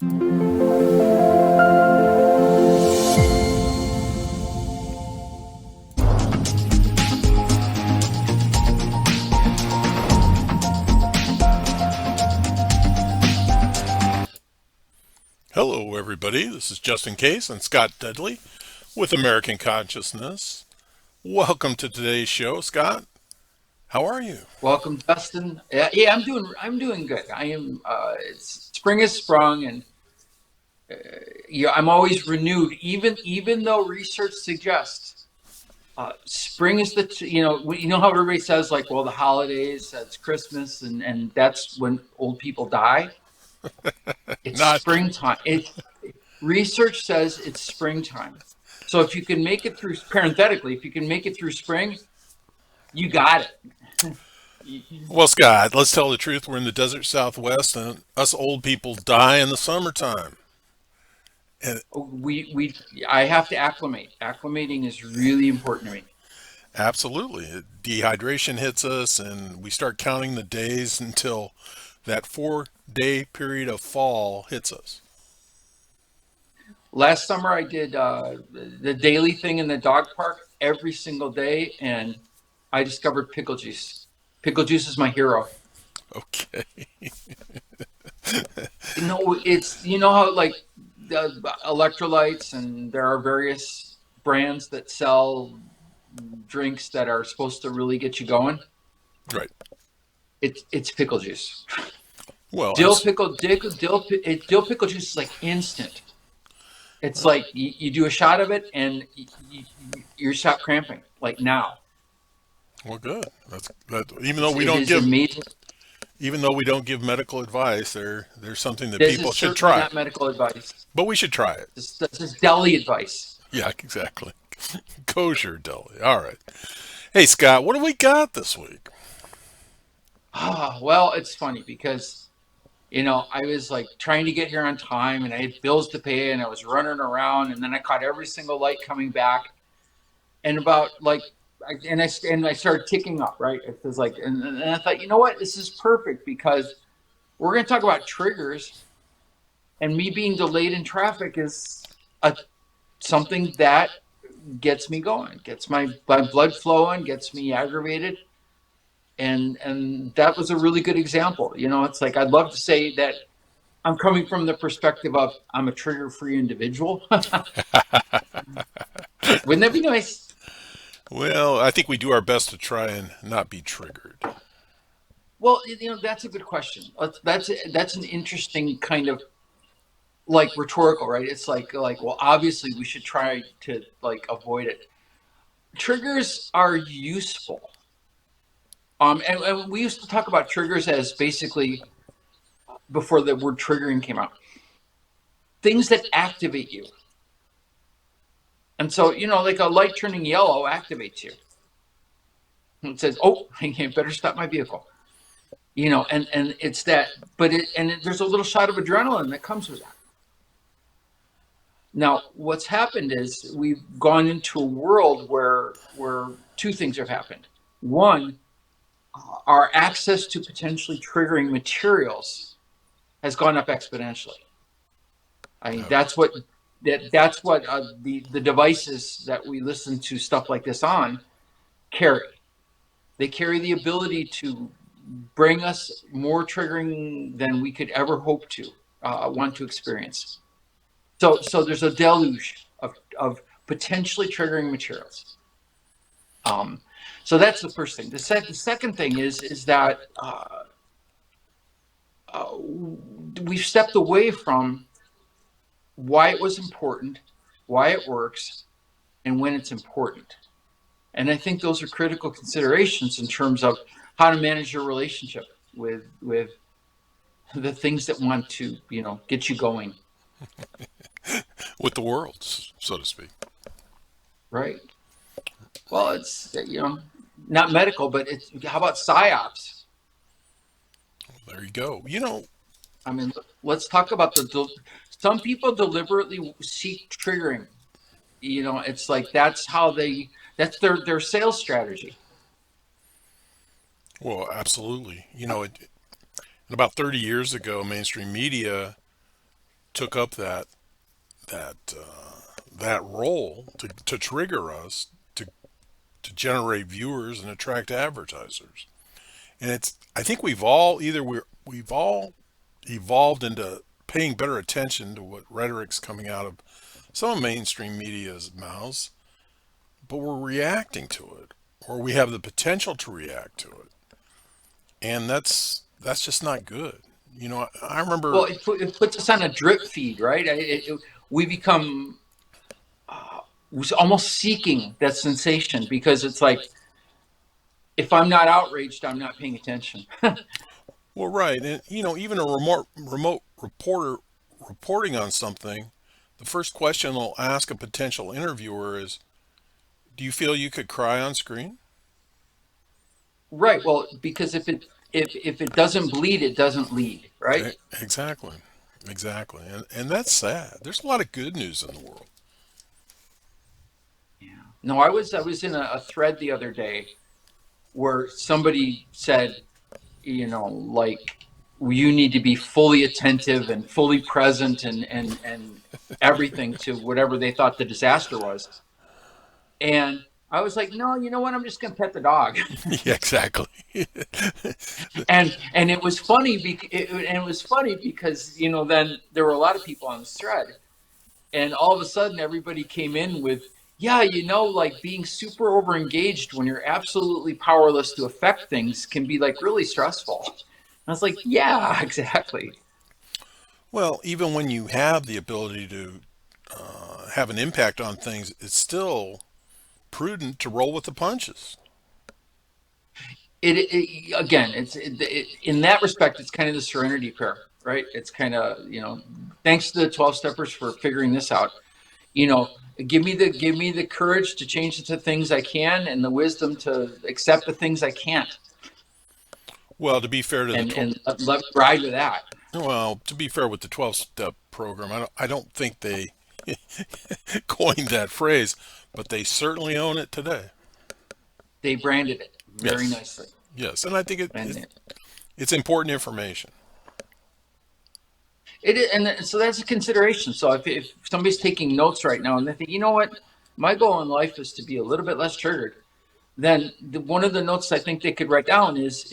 Hello, everybody. This is Justin Case and Scott Dudley with American Consciousness. Welcome to today's show, Scott. How are you? Welcome, Dustin. Yeah, I'm doing good. I am. Spring has sprung, and I'm always renewed. Even though research suggests spring is you know how everybody says like, well, the holidays, that's Christmas, and that's when old people die. It's Not springtime. Research says it's springtime. So if you can make it through, parenthetically, if you can make it through spring, you got it. well, Scott. Let's tell the truth. We're in the desert Southwest, and us old people die in the summertime. And I have to acclimate. Acclimating is really important to me. absolutely, dehydration hits us, and we start counting the days until that 4 day period of fall hits us. Last summer, I did the daily thing in the dog park every single day, and I discovered pickle juice. Pickle juice is my hero. Okay. No, it's how like the electrolytes, and there are various brands that sell drinks that are supposed to really get you going. Right. It's pickle juice. Well, Dill pickle juice is like instant. It's like you do a shot of it and you stop cramping like now. well, good. That's that. It is amazing. Even though we don't give medical advice, there's something that This people is should certainly try. not medical advice. But we should try it. This is deli advice. Yeah, exactly. Kosher deli. All right. Hey, Scott, what do we got this week? Well, it's funny because I was like trying to get here on time and I had bills to pay and I was running around and then I caught every single light coming back and about like and I started ticking up, right? It was like and I thought, you know what, this is perfect because we're going to talk about triggers, and me being delayed in traffic is a something that gets me going, gets my blood flowing, gets me aggravated, and that was a really good example. It's like I'd love to say that I'm coming from the perspective of I'm a trigger-free individual. Wouldn't that be nice? Well, I think we do our best to try and not be triggered. Well, that's a good question. That's an interesting kind of like rhetorical, right? It's like well, obviously we should try to like avoid it. Triggers are useful. And we used to talk about triggers as basically before the word triggering came out, things that activate you. And so, like a light turning yellow activates you. It says, "Oh, I better stop my vehicle." And it's that, but there's a little shot of adrenaline that comes with that. Now, what's happened is we've gone into a world where two things have happened. One, our access to potentially triggering materials has gone up exponentially. I mean, that's what the devices that we listen to stuff like this on carry. They carry the ability to bring us more triggering than we could ever hope to want to experience. So there's a deluge of potentially triggering materials. Um, so that's the first thing. The second thing is that we've stepped away from why it was important, why it works, and when it's important. And I think those are critical considerations in terms of how to manage your relationship with the things that want to get you going. With the world, so to speak. Right. Well, it's not medical, but it's how about psyops? There you go. I mean, let's talk about some people deliberately seek triggering. It's like that's their sales strategy. Well, absolutely. About 30 years ago, mainstream media took up that role to trigger us to generate viewers and attract advertisers. And it's I think we've all evolved into paying better attention to what rhetoric's coming out of some mainstream media's mouths, but we're reacting to it, or we have the potential to react to it, and that's just not good. I remember. Well, it puts us on a drip feed, right? We become almost seeking that sensation because it's like, if I'm not outraged, I'm not paying attention. Well, right, and even a remote reporter reporting on something, the first question they'll ask a potential interviewer is, "Do you feel you could cry on screen?" Right. Well, because if it doesn't bleed, it doesn't lead, right? Exactly, exactly, and that's sad. There's a lot of good news in the world. Yeah. No, I was in a thread the other day where somebody said, like, you need to be fully attentive and fully present and everything to whatever they thought the disaster was. And I was like, no, you know what? I'm just going to pet the dog. Yeah, exactly. And it was funny because then there were a lot of people on this thread, and all of a sudden everybody came in with, yeah, like being super over engaged when you're absolutely powerless to affect things can be like really stressful. I was like, yeah, exactly. Well, even when you have the ability to have an impact on things, it's still prudent to roll with the punches. Again, in that respect, it's kind of the serenity prayer, right? It's kind of, thanks to the 12 steppers for figuring this out. You know, give me the courage to change the things I can and the wisdom to accept the things I can't, Well, to be fair to the and let me ride with that. well, to be fair with the 12-step program, I don't think they coined that phrase, but they certainly own it today. They branded it very Yes, nicely, yes, and I think and it's important information. and so that's a consideration. So if somebody's taking notes right now and they think, you know what, my goal in life is to be a little bit less triggered, then one of the notes I think they could write down is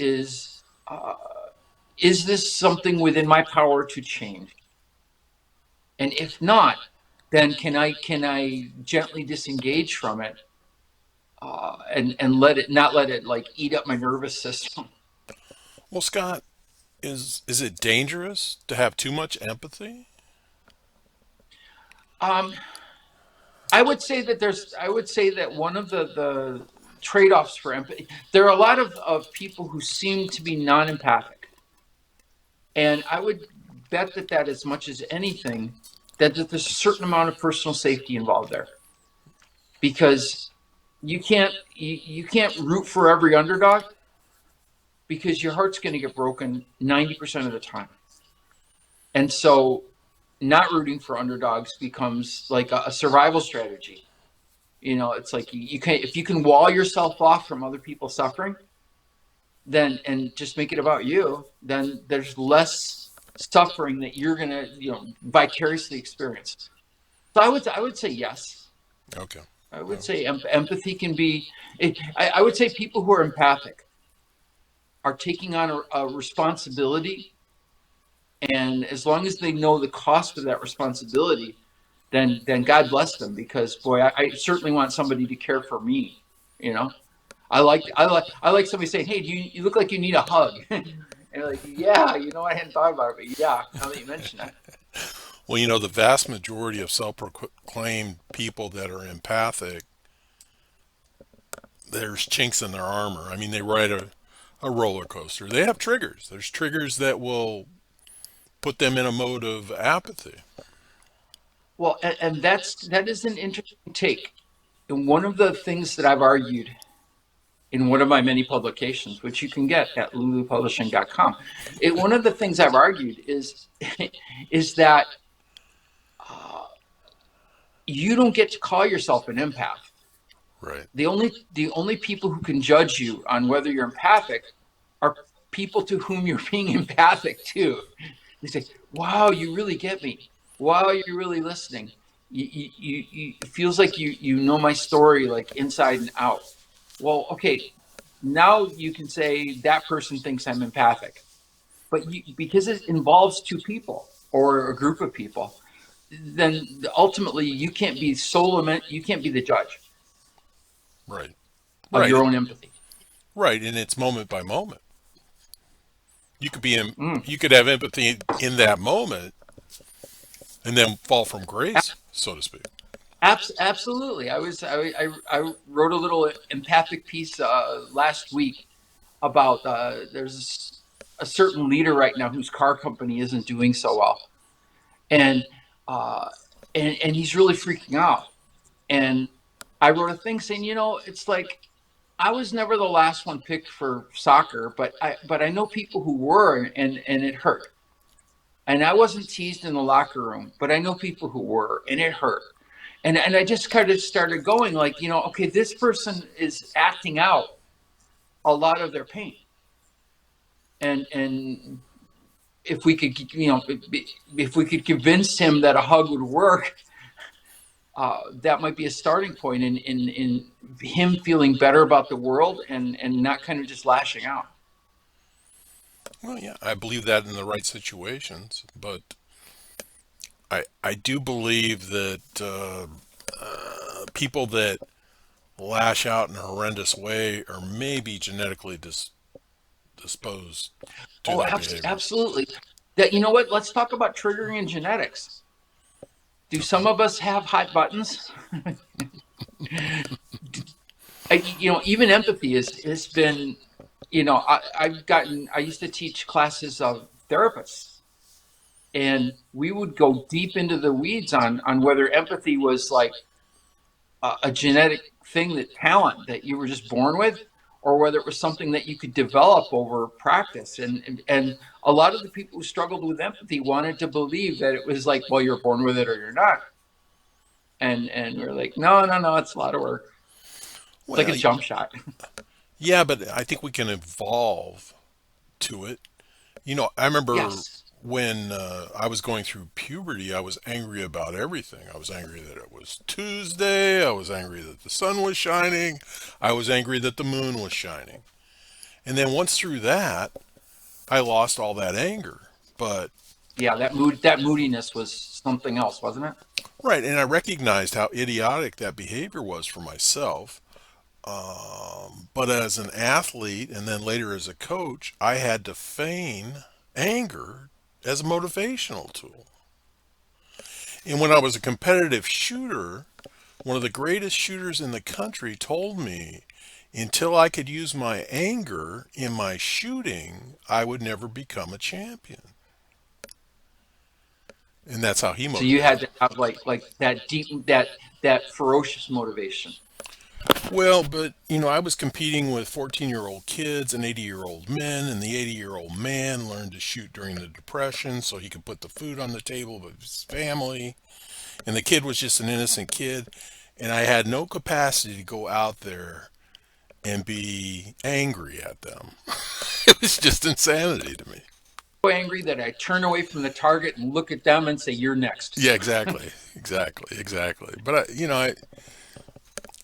this something within my power to change? And if not, then can I gently disengage from it, and not let it like eat up my nervous system. Well, Scott, is it dangerous to have too much empathy? Um, I would say that one of the trade-offs for empathy, there are a lot of people who seem to be non-empathic, and I would bet that as much as anything, that there's a certain amount of personal safety involved there, because you can't root for every underdog, because your heart's going to get broken 90% of the time. And so not rooting for underdogs becomes like a survival strategy. It's like you can, if you can wall yourself off from other people suffering, then, and just make it about you, then there's less suffering that you're going to, vicariously experience. So I would say yes. Okay. I would Well, say empathy can be. I would say people who are empathic are taking on a responsibility, and as long as they know the cost of that responsibility, then God bless them, because boy, I certainly want somebody to care for me. You know, I like somebody saying, "Hey, you look like you need a hug," and like, yeah, I hadn't thought about it, but yeah, now that you mention it. well, the vast majority of self-proclaimed people that are empathic, there's chinks in their armor. I mean, they ride a roller coaster. They have triggers. There's triggers that will put them in a mode of apathy. Well, and that is an interesting take. And one of the things that I've argued in one of my many publications, which you can get at lulupublishing.com, one of the things I've argued is that uh, you don't get to call yourself an empath. Right. The only people who can judge you on whether you're empathic are people to whom you're being empathic to. They say, "Wow, you really get me." while you're really listening, it feels like you know my story like inside and out. Well, okay, now you can say that person thinks I'm empathic, but because it involves two people or a group of people, then ultimately you can't be the judge Right. of Right. your own empathy. Right. And it's moment by moment. You could be in, Mm. you could have empathy in that moment and then fall from grace, so to speak. Absolutely. I wrote a little empathic piece last week about there's a certain leader right now whose car company isn't doing so well, and uh, and he's really freaking out. And I wrote a thing saying, it's like I was never the last one picked for soccer, but I know people who were, and it hurt. And I wasn't teased in the locker room, but I know people who were, and it hurt. And I just kind of started going like, okay, this person is acting out a lot of their pain, and if we could, if we could convince him that a hug would work, that might be a starting point in him feeling better about the world and not kind of just lashing out. Well, yeah, I believe that in the right situations, but I do believe that people that lash out in a horrendous way are maybe genetically disposed to Oh, that behavior. absolutely. That, what? Let's talk about triggering and genetics. Do Okay. some of us have hot buttons? Even empathy has been, I used to teach classes of therapists, and we would go deep into the weeds on whether empathy was like a genetic thing, that talent that you were just born with, or whether it was something that you could develop over practice. And a lot of the people who struggled with empathy wanted to believe that it was like, well, you're born with it or you're not. And we're like, no, no, no, it's a lot of work. It's like a Well, jump shot. yeah, but I think we can evolve to it. I remember Yes. when I was going through puberty, I was angry about everything. I was angry that it was Tuesday. I was angry that the sun was shining. I was angry that the moon was shining. And then once through that, I lost all that anger. But, Yeah, that moodiness was something else, wasn't it? right, and I recognized how idiotic that behavior was for myself. But as an athlete and then later as a coach, I had to feign anger as a motivational tool. And when I was a competitive shooter, one of the greatest shooters in the country told me until I could use my anger in my shooting, I would never become a champion. And that's how he So you had motivated. to have like that deep, that ferocious motivation. Well, but I was competing with 14-year-old kids and 80-year-old men, and the 80-year-old man learned to shoot during the Depression so he could put the food on the table of his family. And the kid was just an innocent kid, and I had no capacity to go out there and be angry at them. It was just insanity to me. So angry that I turn away from the target and look at them and say, "You're next." Yeah, exactly, exactly, exactly. But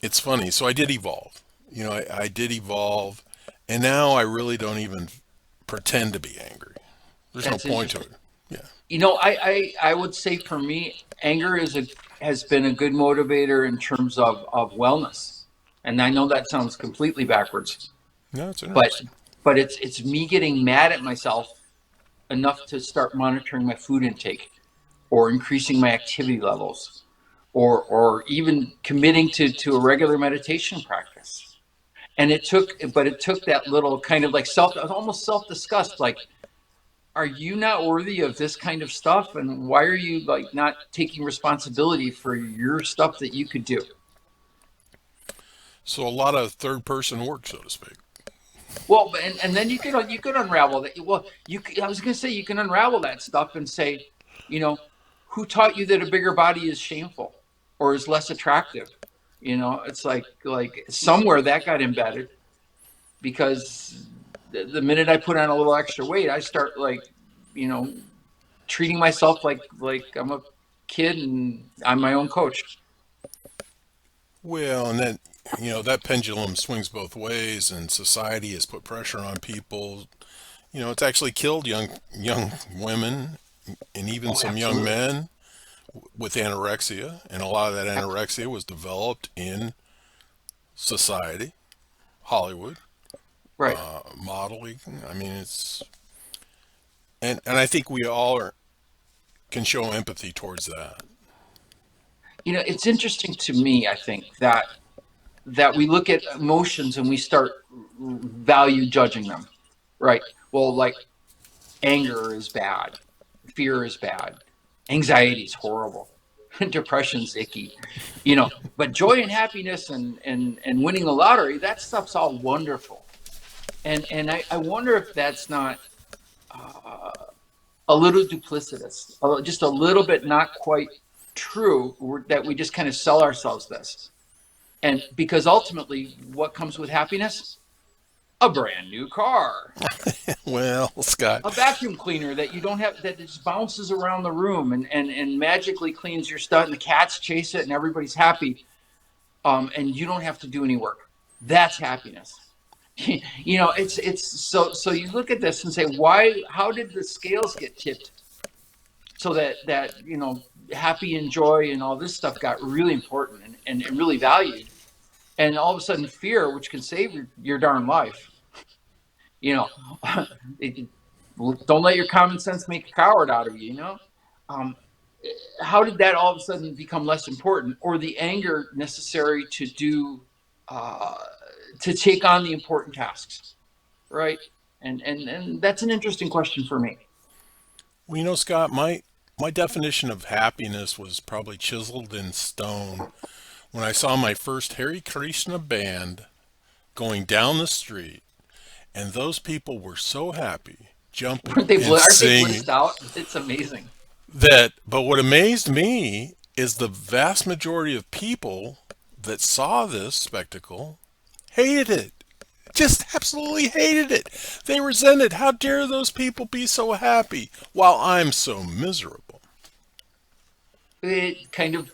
it's funny. So I did evolve. I did evolve, and now I really don't even pretend to be angry. There's no That's point to interesting. it. Yeah. I would say for me, anger has been a good motivator in terms of wellness. And I know that sounds completely backwards, No, it's but interesting. it's me getting mad at myself enough to start monitoring my food intake or increasing my activity levels or even committing to a regular meditation practice. And it took that little kind of like almost self-disgust, like, are you not worthy of this kind of stuff? And why are you like not taking responsibility for your stuff that you could do? So a lot of third person work, so to speak. Well, and then you could unravel that. Well, I was going to say you can unravel that stuff and say, you know, who taught you that a bigger body is shameful or is less attractive? It's like somewhere that got embedded, because the minute I put on a little extra weight, I start like, you know, treating myself like I'm a kid, and I'm my own coach. Well, and then that pendulum swings both ways, and society has put pressure on people. It's actually killed young women and even Oh, some young absolutely. men with anorexia, and a lot of that anorexia was developed in society, Hollywood, Right. modeling. I mean, and I think we all can show empathy towards that. It's interesting to me, I think, that we look at emotions and we start value judging them, right? Well, like anger is bad, fear is bad, anxiety is horrible, depression's icky, but joy and happiness and winning the lottery, that stuff's all wonderful. And I wonder if that's not uh, a little duplicitous, just a little bit not quite true, that we just kind of sell ourselves this. And because ultimately, what comes with happiness? A brand new car, Well, Scott, a vacuum cleaner that you don't have, that just bounces around the room and magically cleans your stuff, and the cats chase it, and everybody's happy. And you don't have to do any work. That's happiness. It's so you look at this and say, why? How did the scales get tipped so that happy and joy and all this stuff got really important and really valued, and all of a sudden fear, which can save your darn life, you know, it, don't let your common sense make a coward out of you. Um, how did that all of a sudden become less important, or the anger necessary uh, to take on the important tasks, right? And that's an interesting question for me. well, Scott, my definition of happiness was probably chiseled in stone when I saw my first Hare Krishna band going down the street, and those people were so happy, jumping and Aren't they blissed singing out? It's amazing. but what amazed me is the vast majority of people that saw this spectacle hated it. Just absolutely hated it. They resented. How dare those people be so happy while I'm so miserable? It kind of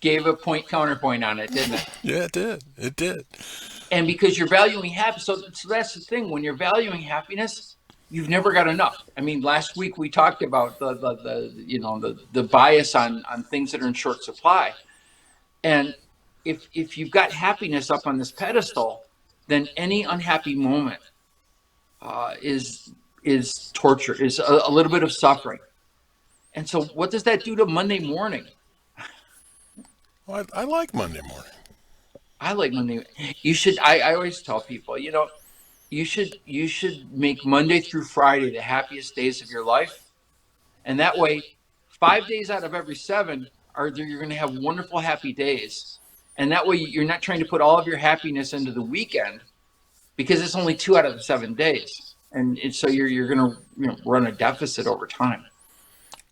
gave a point counterpoint on it, didn't it? Yeah, it did. It did. And because you're valuing happiness, so that's the thing. When you're valuing happiness, you've never got enough. I mean, last week we talked about the bias on things that are in short supply. And if you've got happiness up on this pedestal, then any unhappy moment is torture, is a little bit of suffering. And so, what does that do to Monday morning? Well, I like Monday morning. I like Monday. You should. I always tell people, you should make Monday through Friday the happiest days of your life, and that way, 5 days out of every seven are there. You're going to have wonderful, happy days, and that way you're not trying to put all of your happiness into the weekend because it's only 2 out of the 7 days, and so you're going to run a deficit over time.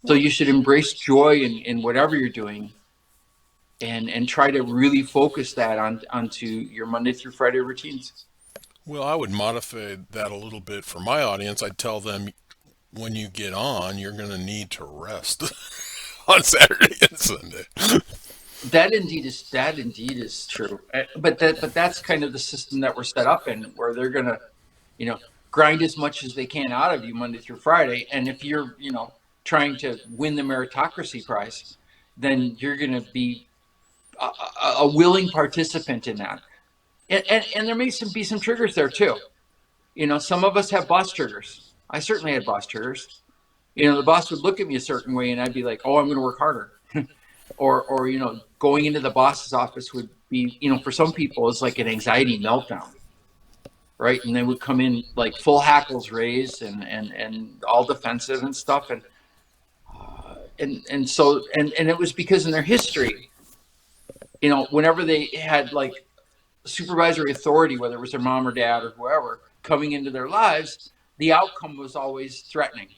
So Well, you should embrace joy in whatever you're doing, and try to really focus that onto your Monday through Friday routines. well, I would modify that a little bit for my audience. I'd tell them when you get on, you're going to need to rest on Saturday and Sunday. That indeed is true. But that's kind of the system that we're set up in, where they're gonna, you know, grind as much as they can out of you Monday through Friday. And if you're, trying to win the meritocracy prize, then you're gonna be a willing participant in that. And there may be some triggers there too. Some of us have boss triggers. I certainly had boss triggers. The boss would look at me a certain way, and I'd be like, "Oh, I'm going to work harder." Or going into the boss's office would be, for some people, it's like an anxiety meltdown, right? And they would come in like full hackles raised and all defensive and stuff, and it was because in their history, whenever they had like supervisory authority, whether it was their mom or dad or whoever coming into their lives, the outcome was always threatening.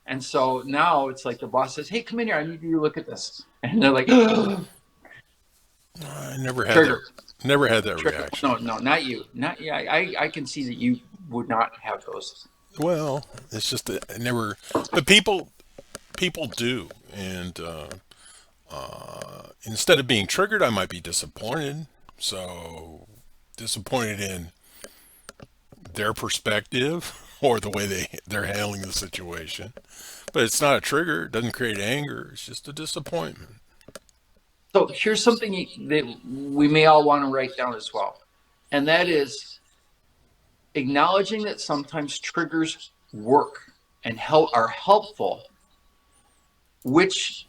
And so now it's like the boss says, "Hey, come in here. I need you to look at this." And they're like, I never had that. "Trigger, Never had that trigger." reaction. No, no, not you. Not yeah. I can see that you would not have those. Well, it's just that I never. But people do, and Instead of being triggered, I might be disappointed. So, disappointed in their perspective or the way they're handling the situation. But it's not a trigger. It doesn't create anger. It's just a disappointment. So here's something that we may all want to write down as well, and that is acknowledging that sometimes triggers work and are helpful. Which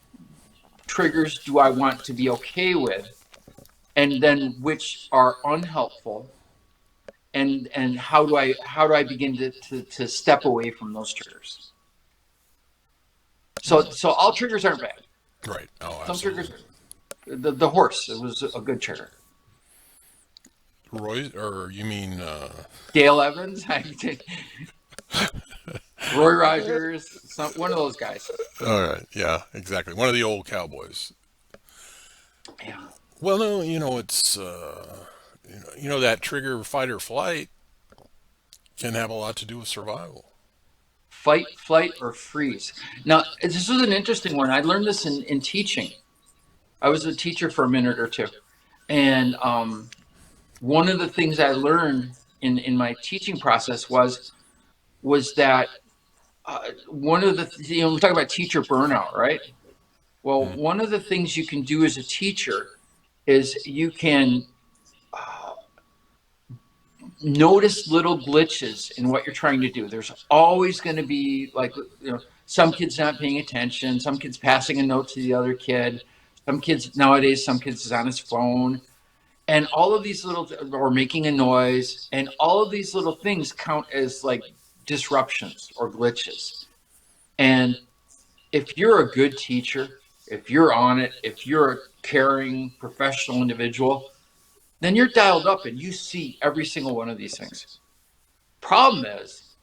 triggers do I want to be okay with, and then which are unhelpful, and how do I begin to step away from those triggers? So all triggers aren't bad. Right. Oh, Some triggers, absolutely. the horse, it was a good trigger. Roy, or you mean, Dale Evans, Roy Rogers, one of those guys. all right. Yeah, exactly. One of the old cowboys. Yeah. Well, no, it's, that trigger fight or flight can have a lot to do with survival. Fight, flight, or freeze. Now, this was an interesting one. I learned this in teaching. I was a teacher for a minute or two. And one of the things I learned in my teaching process was that one of the, we talk about teacher burnout, right? Well, Mm. one of the things you can do as a teacher is you can notice little glitches in what you're trying to do. There's always going to be, like, some kids not paying attention, some kids passing a note to the other kid, some kids is on his phone, and all of these little, or making a noise, and all of these little things count as like disruptions or glitches. And if you're a good teacher, if you're on it, if you're a caring professional individual, then you're dialed up and you see every single one of these things. Problem is,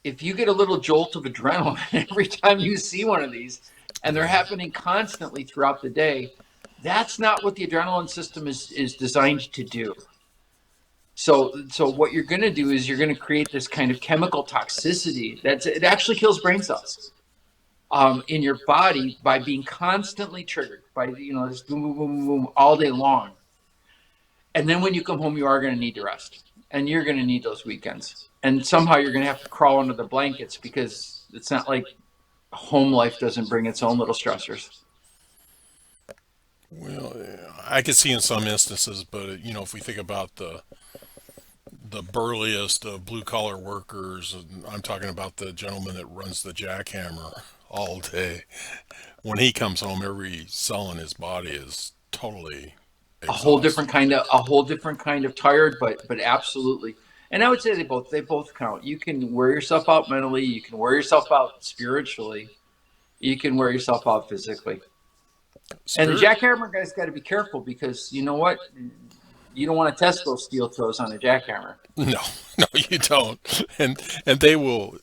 if you get a little jolt of adrenaline every time you see one of these, and they're happening constantly throughout the day, that's not what the adrenaline system is designed to do. So what you're going to do is you're going to create this kind of chemical toxicity it actually kills brain cells in your body by being constantly triggered by just boom boom boom boom all day long. And then when you come home, you are going to need to rest, and you're going to need those weekends. And somehow you're going to have to crawl under the blankets, because it's not like home life doesn't bring its own little stressors. Well, I could see in some instances, but if we think about the burliest of blue collar workers, and I'm talking about the gentleman that runs the jackhammer all day. When he comes home, every cell in his body is totally exhausted. A whole different kind of tired, but absolutely. And I would say they both count. You can wear yourself out mentally, you can wear yourself out spiritually, you can wear yourself out physically. And the Spirit? jackhammer guy's got to be careful, because you know what? You don't want to test those steel toes on a jackhammer. No, no, you don't. And they will,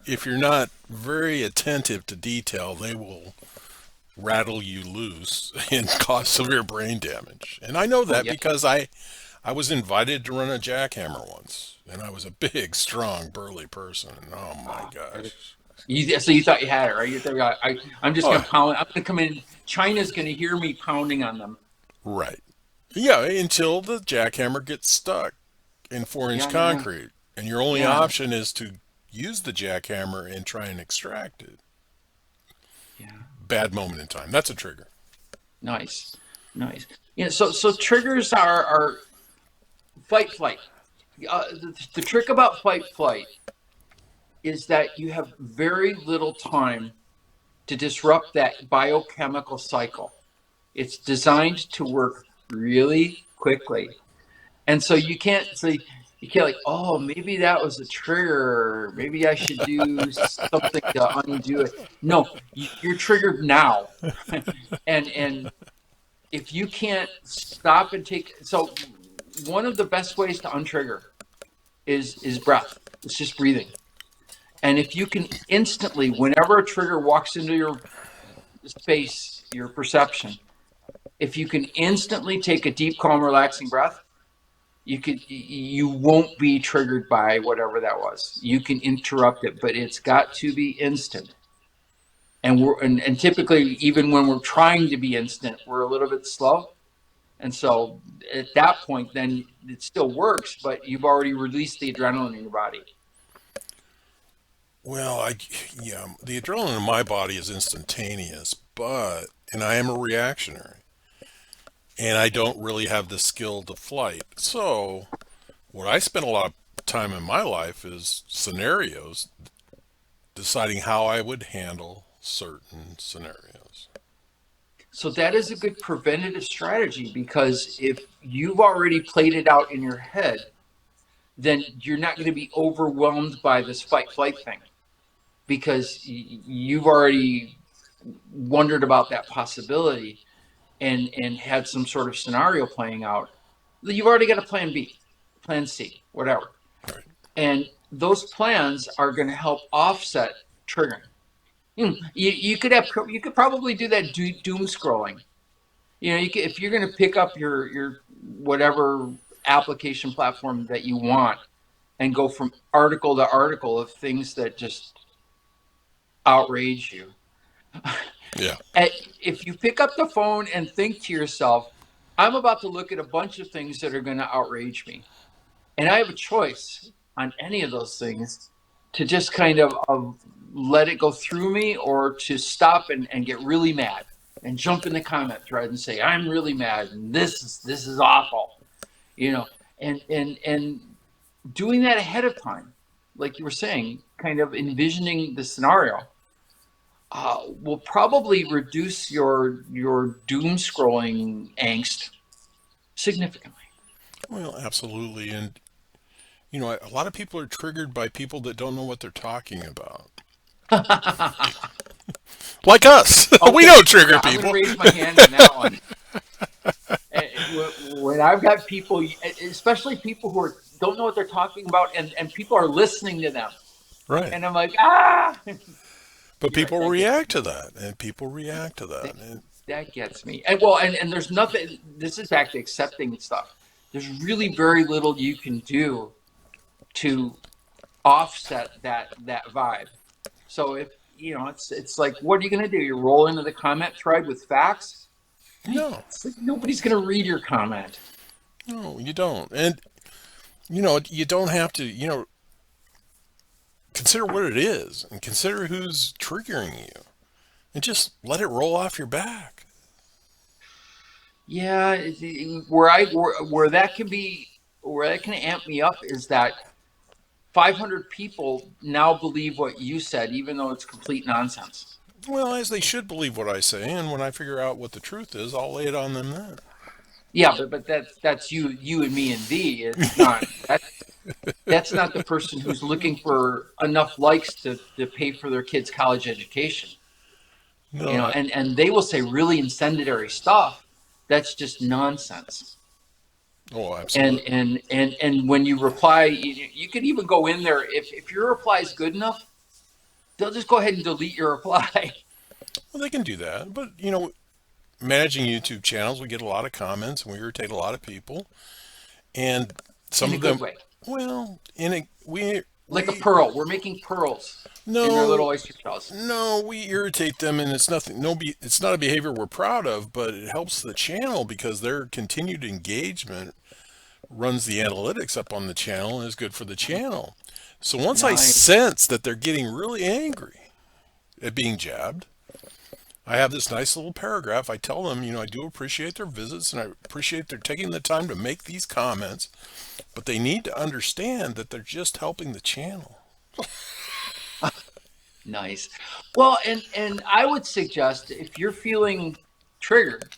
if you're not very attentive to detail, they will rattle you loose and cause severe brain damage. And I know Oh that yeah, because I was invited to run a jackhammer once, and I was a big, strong, burly person. And oh my gosh. so you thought you had it, right? You thought, I'm just going Oh, to pound. I'm going to come in. China's going to hear me pounding on them. right. Yeah, until the jackhammer gets stuck in 4 inch Yeah, yeah, concrete. And your only yeah, option is to use the jackhammer and try and extract it. yeah. Bad moment in time. That's a trigger. Nice, nice. Yeah. So triggers are fight flight. The trick about fight flight is that you have very little time to disrupt that biochemical cycle. It's designed to work really quickly. And so you can't like, oh, maybe that was a trigger. Maybe I should do something to undo it. No, you're triggered now. And if you can't stop and take, so one of the best ways to untrigger is breath. It's just breathing. And if you can instantly, whenever a trigger walks into your space, your perception, if you can instantly take a deep, calm, relaxing breath, you won't be triggered by whatever that was. You can interrupt it, but it's got to be instant. and typically even when we're trying to be instant, we're a little bit slow. And so at that point, then it still works, but you've already released the adrenaline in your body. Well, yeah, the adrenaline in my body is instantaneous, but, and I am a reactionary, and I don't really have the skill to flight. So, what I spend a lot of time in my life is scenarios, deciding how I would handle certain scenarios. So that is a good preventative strategy, because if you've already played it out in your head, then you're not going to be overwhelmed by this fight flight thing, because you've already wondered about that possibility and had some sort of scenario playing out. You've already got a plan B, plan C, whatever. Right. And those plans are going to help offset triggering. You could probably do that doom scrolling. If you're going to pick up your whatever application platform that you want and go from article to article of things that just outrage you. Yeah. If you pick up the phone and think to yourself, I'm about to look at a bunch of things that are going to outrage me, and I have a choice on any of those things, to just kind of let it go through me, or to stop and get really mad and jump in the comment thread and say, I'm really mad and this is awful, you know, and doing that ahead of time, like you were saying, kind of envisioning the scenario, will probably reduce your doom scrolling angst significantly. Well, absolutely. And, you know, a lot of people are triggered by people that don't know what they're talking about. Like us. We Okay, don't trigger yeah, I'm going to people. raise my hand on that one. When I've got people, especially people who don't know what they're talking about, and people are listening to them, Right. and I'm like, ah, But you're right, people that gets react me. to that, and people react to that. That, And that gets me. And there's nothing. This is back to accepting stuff. There's really very little you can do to offset that vibe. So if it's like, what are you going to do? You roll into the comment thread with facts? no, It's like nobody's going to read your comment. no, you don't. And, you know, you don't have to, consider what it is and consider who's triggering you and just let it roll off your back. Yeah, where that can be, where that can amp me up, is that 500 people now believe what you said, even though it's complete nonsense. Well, as they should believe what I say, and when I figure out what the truth is, I'll lay it on them then. Yeah, but that's you and me and thee. It's not that's not the person who's looking for enough likes to pay for their kids' college education. No, And they will say really incendiary stuff that's just nonsense. oh, And absolutely. when you reply, you can even go in there, if your reply is good enough, they'll just go ahead and delete your reply. Well, they can do that, but managing YouTube channels, we get a lot of comments and we irritate a lot of people, and some In a of good them, way. well, in a we Like a we pearl. We're making pearls in their no little oyster shells. no we irritate them, and it's nothing. No, it's not a behavior we're proud of, but it helps the channel because their continued engagement runs the analytics up on the channel and is good for the channel. So once I Nice. sense that they're getting really angry at being jabbed, I have this nice little paragraph. I tell them, I do appreciate their visits and I appreciate their taking the time to make these comments, but they need to understand that they're just helping the channel. Nice. Well, and I would suggest, if you're feeling triggered,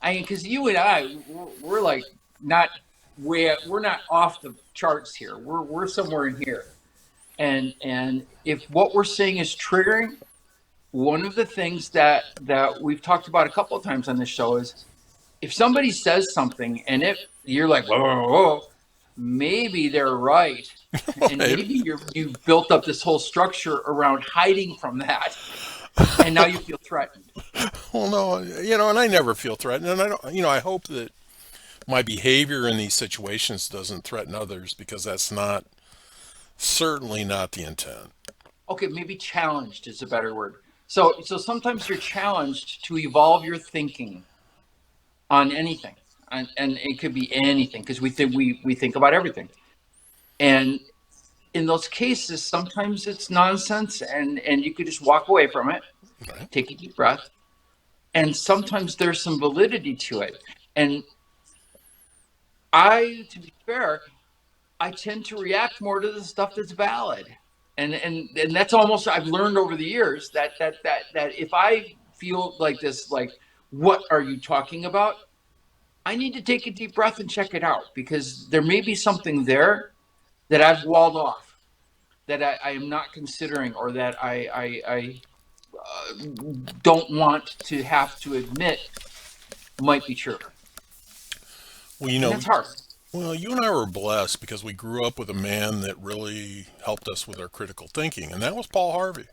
I mean, because you and I, we're like not we're not off the charts here. We're somewhere in here. And if what we're saying is triggering, one of the things that we've talked about a couple of times on this show is, if somebody says something and you're like, whoa, whoa, whoa, maybe they're right, and Maybe. maybe you've built up this whole structure around hiding from that, and now you feel threatened. Well, no, and I never feel threatened, and I don't, I hope that my behavior in these situations doesn't threaten others because that's certainly not the intent. Okay, maybe challenged is a better word. So sometimes you're challenged to evolve your thinking on anything, and it could be anything because we think about everything. And in those cases, sometimes it's nonsense, and you could just walk away from it, Right? take a deep breath, and sometimes there's some validity to it. And to be fair, I tend to react more to the stuff that's valid. And that's almost, I've learned over the years that if I feel like this, like, what are you talking about? I need to take a deep breath and check it out, because there may be something there that I've walled off, that I am not considering, or that I don't want to have to admit might be true. Well, you And know, that's hard. well, you and I were blessed because we grew up with a man that really helped us with our critical thinking, and that was Paul Harvey.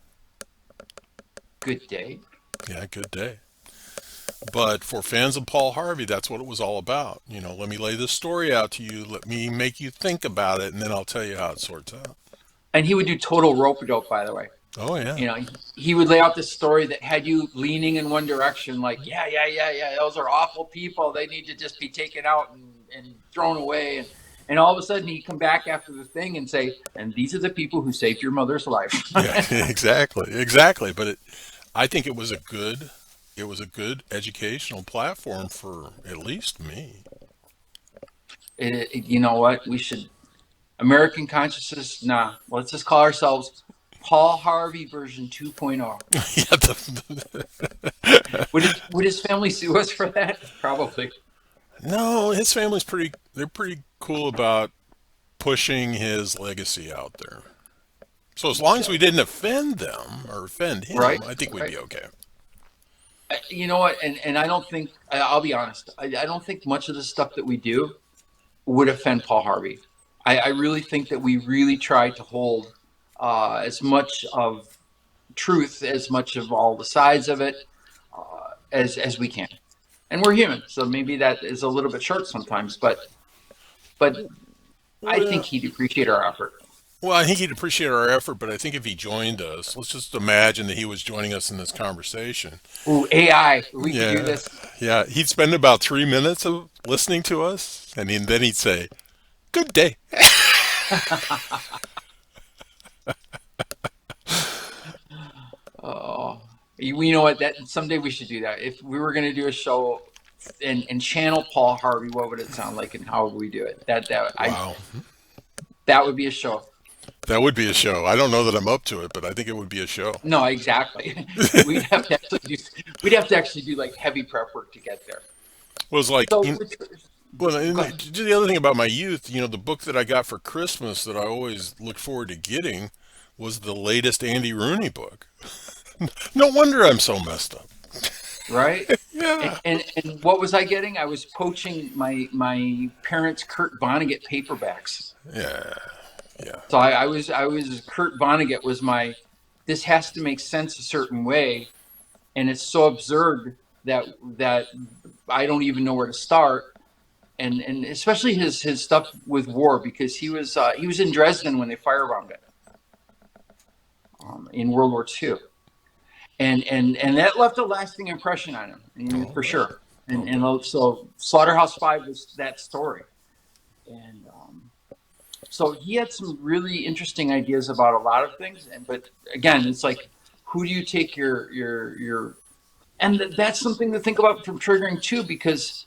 Good day. Yeah, good day. But for fans of Paul Harvey, that's what it was all about. Let me lay this story out to you. Let me make you think about it, and then I'll tell you how it sorts out. And he would do total rope a dope, by the way. Oh, yeah. He would lay out this story that had you leaning in one direction, like, yeah, yeah, yeah, yeah, those are awful people. They need to just be taken out and thrown away. And all of a sudden, he'd come back after the thing and say, and these are the people who saved your mother's life. Yeah, exactly. Exactly. But I think it was a good educational platform for at least me. You know what? We should, American consciousness, nah, let's just call ourselves Paul Harvey version 2.0. Yeah, Would his family sue us for that? Probably. no, his family's they're pretty cool about pushing his legacy out there. So as long as we didn't offend them or offend him, Right? I think we'd Right. be okay. You know what? And I don't think, I'll be honest, I don't think much of the stuff that we do would offend Paul Harvey. I really think that we really try to hold as much of truth, as much of all the sides of it, as we can. And we're human, so maybe that is a little bit short sometimes, but I think Well, he'd appreciate our effort. well, I think he'd appreciate our effort, but I think if he joined us, let's just imagine that he was joining us in this conversation. Ooh, AI, we could do Yeah, this. yeah. He'd spend about 3 minutes of listening to us, and then he'd say, "Good day." Oh, you know what? That someday we should do that. If we were going to do a show and channel Paul Harvey, what would it sound like, and how would we do it? Wow, That would be a show. that would be a show. I don't know that I'm up to it, but I think it would be a show. No, exactly. we'd have to actually do we'd have to actually do like heavy prep work to get there. Was like, So well, and go ahead. the other thing about my youth, the book that I got for Christmas that I always look forward to getting was the latest Andy Rooney book. No wonder I'm so messed up. Right? And, Yeah. and what was I getting? I was poaching my parents' Kurt Vonnegut paperbacks. Yeah. Yeah. So I was Kurt Vonnegut was my, this has to make sense a certain way, and it's so absurd that I don't even know where to start. And especially his stuff with war, because he was in Dresden when they firebombed it, in World War II, and that left a lasting impression on him, Oh, for bet. sure. Oh, And bet. so Slaughterhouse 5 was that story, and so he had some really interesting ideas about a lot of things. But again, it's like, who do you take your and that's something to think about from triggering too, because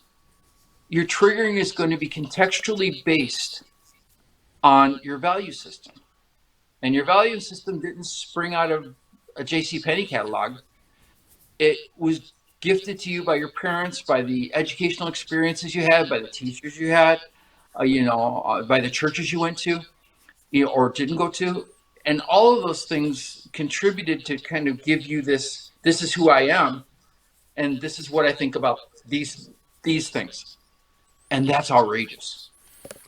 your triggering is going to be contextually based on your value system. And your value system didn't spring out of a J.C. Penney catalog. It was gifted to you by your parents, by the educational experiences you had, by the teachers you had, by the churches you went to, or didn't go to. And all of those things contributed to kind of give you this is who I am, and this is what I think about these things. And that's outrageous.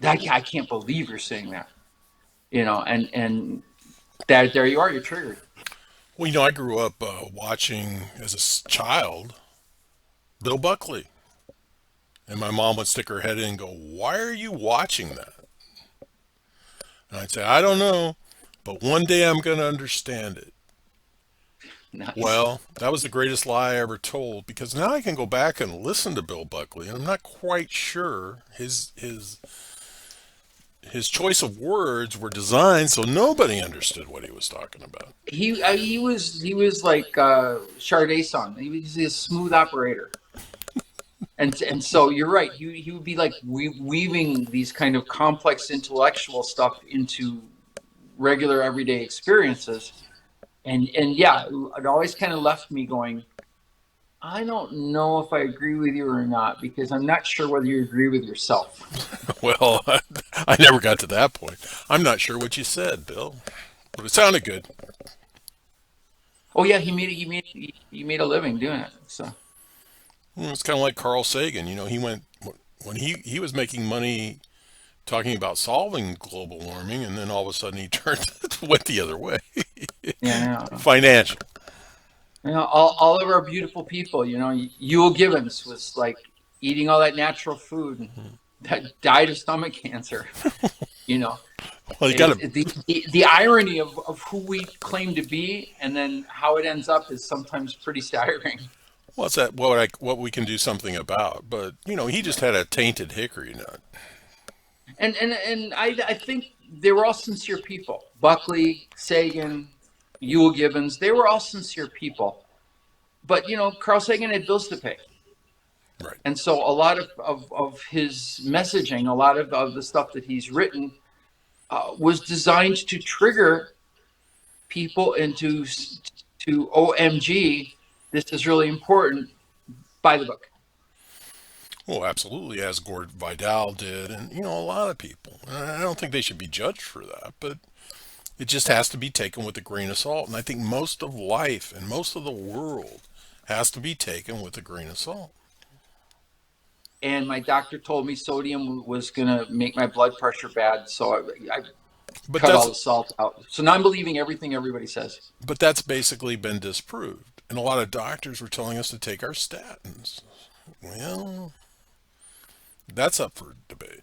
I can't believe you're saying that. And that there you are, you're triggered. Well, I grew up watching as a child Bill Buckley, and my mom would stick her head in and go, "Why are you watching that?" And I'd say, "I don't know, but one day I'm going to understand it." Nice. Well, that was the greatest lie I ever told because now I can go back and listen to Bill Buckley, and I'm not quite sure his choice of words were designed so nobody understood what he was talking about. He was like Sade song. He was a smooth operator. And so you're right. He would be like weaving these kind of complex intellectual stuff into regular everyday experiences. And yeah, it always kind of left me going, I don't know if I agree with you or not, because I'm not sure whether you agree with yourself. Well, I never got to that point. I'm not sure what you said, Bill, but it sounded good. Oh yeah, he made a living doing it. So It's kind of like Carl Sagan. He went when he was making money talking about solving global warming, and then all of a sudden he turned went the other way. yeah, Financial. all of our beautiful people. Ewell Gibbons was like eating all that natural food and that died of stomach cancer. You know, Well, you got to. the irony of who we claim to be and then how it ends up is sometimes pretty staggering. What's that? What we can do something about? But he just Right. had a tainted hickory nut. And I think they were all sincere people. Buckley, Sagan, Ewell Gibbons, they were all sincere people. But Carl Sagan had bills to pay. Right. And so a lot of his messaging, a lot of the stuff that he's written was designed to trigger people into to OMG, this is really important. Buy the book. Well, absolutely, as Gord Vidal did, and a lot of people. And I don't think they should be judged for that, but it just has to be taken with a grain of salt. And I think most of life and most of the world has to be taken with a grain of salt. And my doctor told me sodium was going to make my blood pressure bad, so I But cut all that's the salt out. So now I'm believing everything everybody says. but that's basically been disproved. And a lot of doctors were telling us to take our statins. Well, that's up for debate.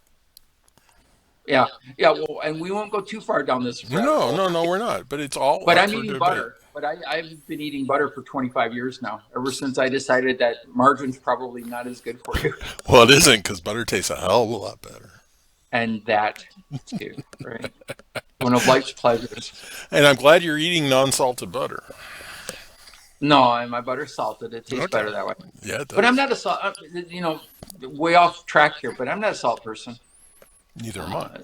Yeah, yeah. Well, and we won't go too far down this rabbit No, hole. no, no, we're not. But it's all But up I'm for eating debate. butter. But I've been eating butter for 25 years now. Ever since I decided that margarine's probably not as good for you, Well, it isn't because butter tastes a hell of a lot better. and that too, right? One of life's pleasures. And I'm glad you're eating non-salted butter. No, and my butter's salted. It tastes Okay. better that way. Yeah, it But I'm does. not a salt. Way off track here. But I'm not a salt person. Neither am I. Uh,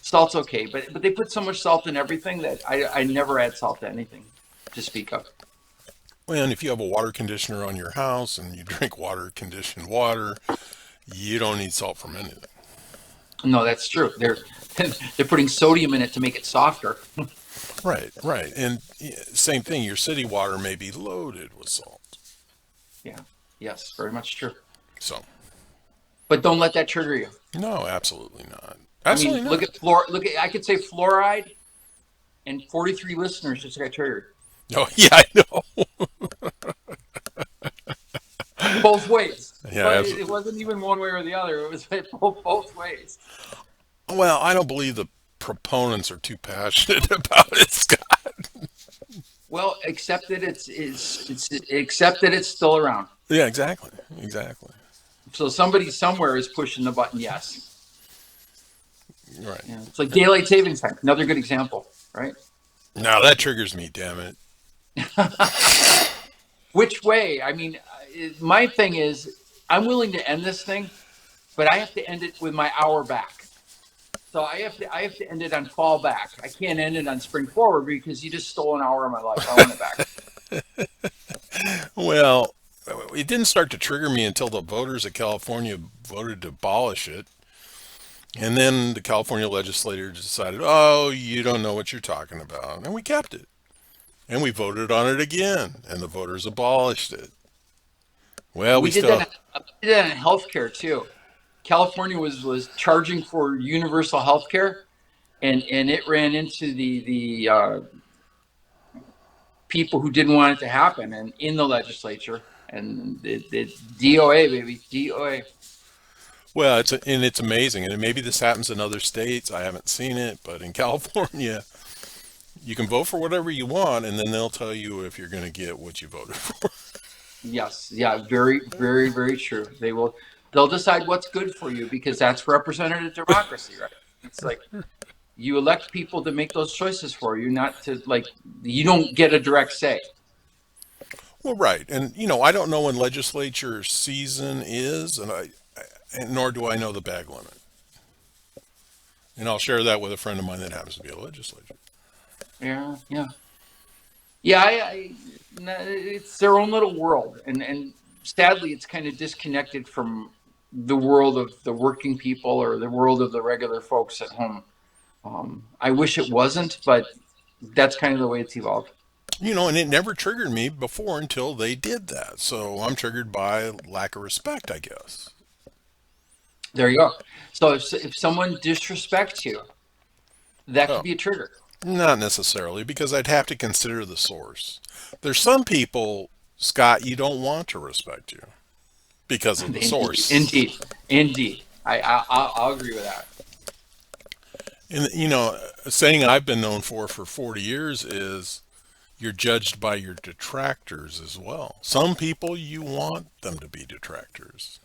Salt's okay, but they put so much salt in everything that I never add salt to anything to speak of. Well, and if you have a water conditioner on your house and you drink water conditioned water, you don't need salt from anything. No, that's true. They're putting sodium in it to make it softer. Right, right. And same thing, your city water may be loaded with salt. Yeah. Yes, very much true. So, But don't let that trigger you. no, absolutely not. I mean, Absolutely look not. at fluor. Look at. I could say fluoride, and 43 listeners just got triggered. Oh, yeah, I know. Both ways. Yeah, But it absolutely. wasn't even one way or the other. It was both ways. Well, I don't believe the proponents are too passionate about it, Scott. Well, except that it's except that it's still around. Yeah, exactly. Exactly. So somebody somewhere is pushing the button. Yes. Right. Yeah. It's like daylight savings time. Another good example, right? Now that triggers me, damn it. Which way? I mean, my thing is, I'm willing to end this thing, but I have to end it with my hour back. So I have to end it on fall back. I can't end it on spring forward because you just stole an hour of my life. I want it back. Well, it didn't start to trigger me until the voters of California voted to abolish it. And then the California legislature decided, oh, you don't know what you're talking about. And we kept it. And we voted on it again. And the voters abolished it. Well, we We did still, that. We did that in healthcare too. California was charging for universal healthcare, and it ran into the people who didn't want it to happen, and in the legislature, and the DOA, baby, DOA. well, and it's amazing. And maybe this happens in other states. I haven't seen it. But in California, You can vote for whatever you want, and then they'll tell you if you're going to get what you voted for. Yes, yeah, very, very, very true. They'll decide what's good for you because that's representative democracy, right? It's like you elect people to make those choices for you, not to like you don't get a direct say. Well, right, and I don't know when legislature season is, and nor do I know the bag limit. And I'll share that with a friend of mine that happens to be a legislator. Yeah, yeah, yeah. It's their own little world, and sadly, it's kind of disconnected from the world of the working people or the world of the regular folks at home. I wish it wasn't, but that's kind of the way it's evolved. And it never triggered me before until they did that. So I'm triggered by lack of respect, I guess. There you go. So if someone disrespects you, that could Oh, be a trigger. not necessarily, because I'd have to consider the source. There's some people, Scott, you don't want to respect you because of the Indeed, source. indeed, indeed. I'll agree with that. And, a saying I've been known for 40 years is you're judged by your detractors as well. Some people, you want them to be detractors.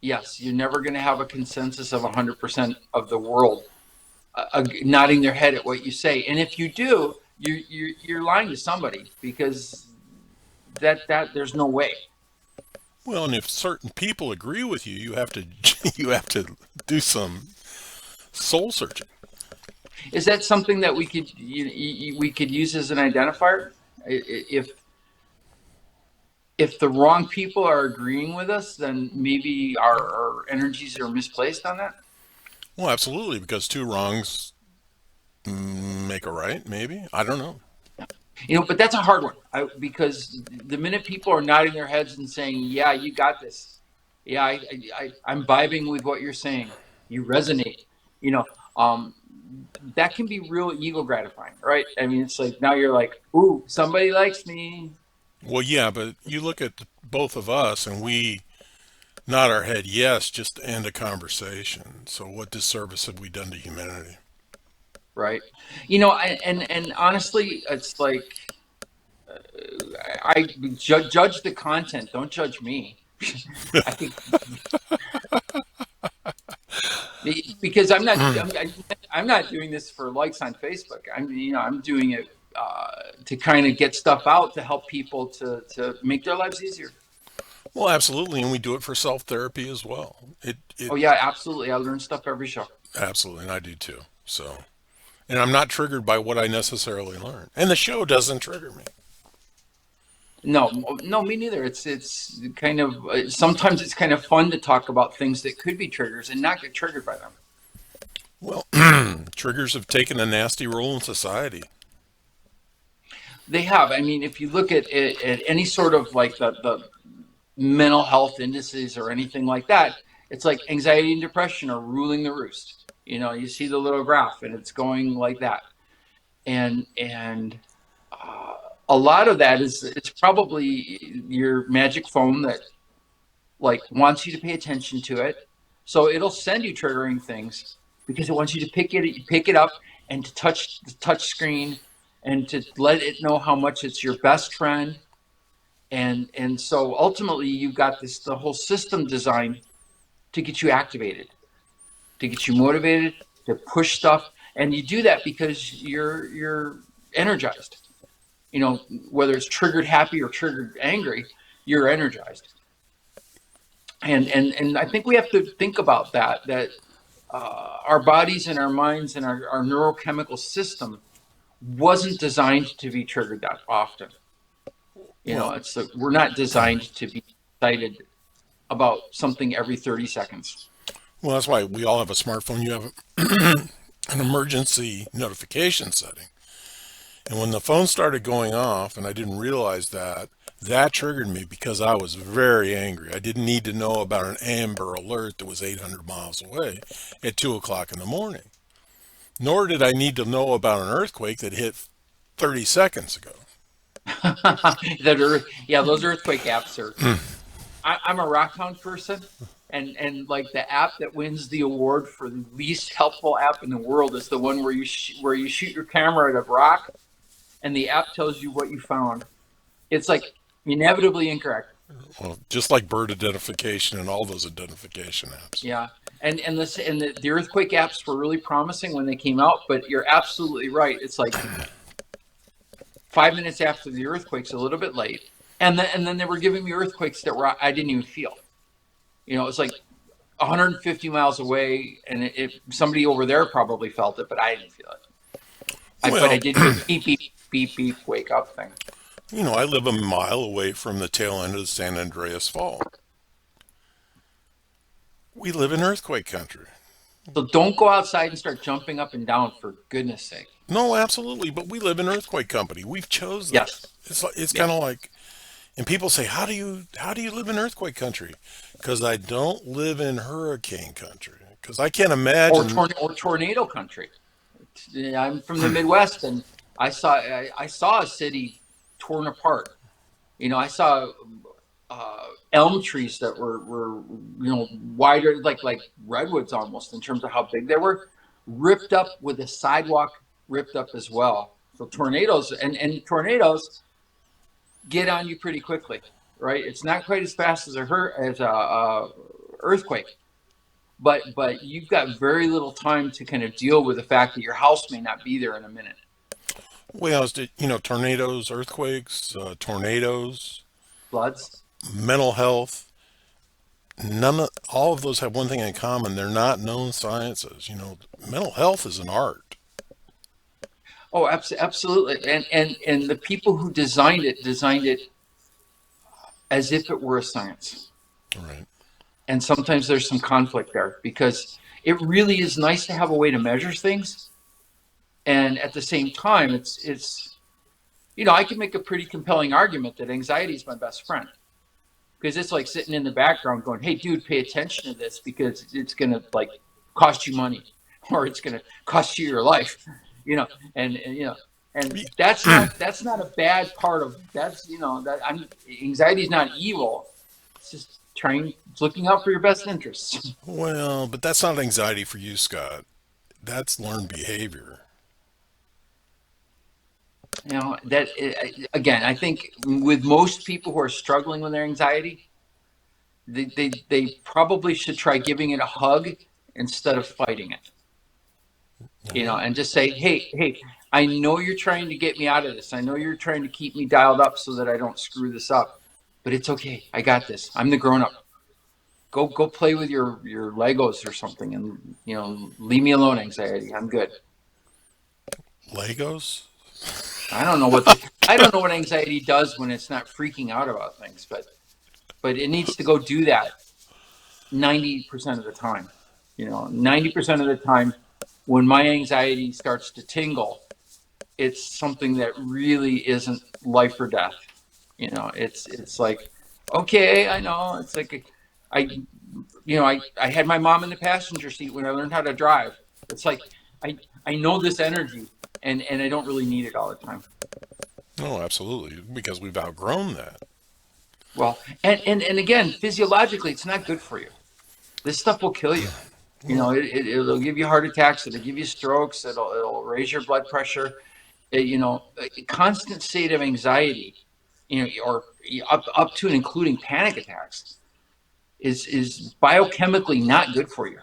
Yes, you're never going to have a consensus of 100% of the world nodding their head at what you say. And if you do, you're lying to somebody because that there's no way. Well, and if certain people agree with you, you have to you have to do some soul searching. Is that something that we could use as an identifier? If the wrong people are agreeing with us, then maybe our energies are misplaced on that. Well, absolutely, because two wrongs make a right. Maybe I don't know. But that's a hard one because the minute people are nodding their heads and saying, "Yeah, you got this," yeah, I'm vibing with what you're saying. You resonate. You know, um, that can be real ego gratifying, right? I mean, it's like now you're like, "Ooh, somebody likes me." Well, yeah, but you look at both of us, and we nod our head yes just to end a conversation. So, what disservice have we done to humanity? Right? And honestly, it's like I judge the content. Don't judge me. I think because I'm not doing this for likes on Facebook. I'm doing it to kind of get stuff out to help people to make their lives easier. Well, absolutely, and we do it for self therapy as well. It Oh yeah, absolutely. I learn stuff every show. absolutely, and I do too. So, and I'm not triggered by what I necessarily learn, and the show doesn't trigger me. No, no, me neither. It's kind of sometimes it's kind of fun to talk about things that could be triggers and not get triggered by them. Well, triggers have taken a nasty role in society. They have. I mean, if you look at any sort of like the mental health indices or anything like that, it's like anxiety and depression are ruling the roost. You see the little graph and it's going like that. And a lot of that is it's probably your magic phone that like wants you to pay attention to it. So it'll send you triggering things because it wants you to pick it up and to touch the touch screen and to let it know how much it's your best friend. And so ultimately you've got the whole system designed to get you activated, to get you motivated, to push stuff. And you do that because you're energized. Whether it's triggered happy or triggered angry, you're energized. And I think we have to think about that our bodies and our minds and our neurochemical system wasn't designed to be triggered that often. Well, We're not designed to be excited about something every 30 seconds. well, that's why we all have a smartphone. You have an emergency notification setting. And when the phone started going off and I didn't realize that, that triggered me because I was very angry. I didn't need to know about an Amber Alert that was 800 miles away at 2 o'clock in the morning. Nor did I need to know about an earthquake that hit 30 seconds ago. Yeah, those earthquake apps are. I'm a rock hound person, and like the app that wins the award for the least helpful app in the world is the one where you shoot your camera at a rock and the app tells you what you found. It's like inevitably incorrect. Well, just like bird identification and all those identification apps. Yeah. And the earthquake apps were really promising when they came out, but you're absolutely right. It's like 5 minutes after the earthquake's a little bit late. And then they were giving me earthquakes that were I didn't even feel. It's like 150 miles away, and somebody over there probably felt it, but I didn't feel it. But I Well, did hear beep beep beep beep wake up thing. I live a mile away from the tail end of the San Andreas Fault. We live in earthquake country. So don't go outside and start jumping up and down for goodness sake. No, absolutely, but we live in earthquake company. We've chose that. Yes. It's Yeah. kind of like, and people say, how do you live in earthquake country? Because I don't live in hurricane country. Because I can't imagine. Or tornado country. I'm from the Midwest, and I saw a city torn apart. I saw elm trees that were wider, like redwoods almost in terms of how big they were, ripped up with the sidewalk ripped up as well. So tornadoes and tornadoes get on you pretty quickly, right? It's not quite as fast as a earthquake, but you've got very little time to kind of deal with the fact that your house may not be there in a minute. Well, tornadoes, earthquakes, tornadoes, Floods. mental health. All of those have one thing in common. They're not known sciences. Mental health is an art. Oh, absolutely. And the people who designed it as if it were a science. Right. And sometimes there's some conflict there because it really is nice to have a way to measure things. And at the same time, it's I can make a pretty compelling argument that anxiety is my best friend because it's like sitting in the background going, "Hey, dude, pay attention to this because it's going to like cost you money or it's going to cost you your life." you know, and that's not a bad part of that anxiety is not evil. It's just it's looking out for your best interests. Well, but that's not anxiety for you, Scott. That's learned behavior. That again, I think with most people who are struggling with their anxiety, they probably should try giving it a hug instead of fighting it. And just say, hey, I know you're trying to get me out of this. I know you're trying to keep me dialed up so that I don't screw this up. But it's okay. I got this. I'm the grown up. Go play with your Legos or something, and leave me alone, anxiety. I'm good. Legos? I don't know what anxiety does when it's not freaking out about things, but it needs to go do that 90% of the time. 90% of the time when my anxiety starts to tingle, it's something that really isn't life or death. It's like, okay, I know. It's like I had my mom in the passenger seat when I learned how to drive. It's like I know this energy and I don't really need it all the time. No, absolutely, because we've outgrown that. Well, and again, physiologically, it's not good for you. This stuff will kill you. It'll give you heart attacks. It'll give you strokes. It'll raise your blood pressure. A constant state of anxiety, or up to and including panic attacks, is biochemically not good for you.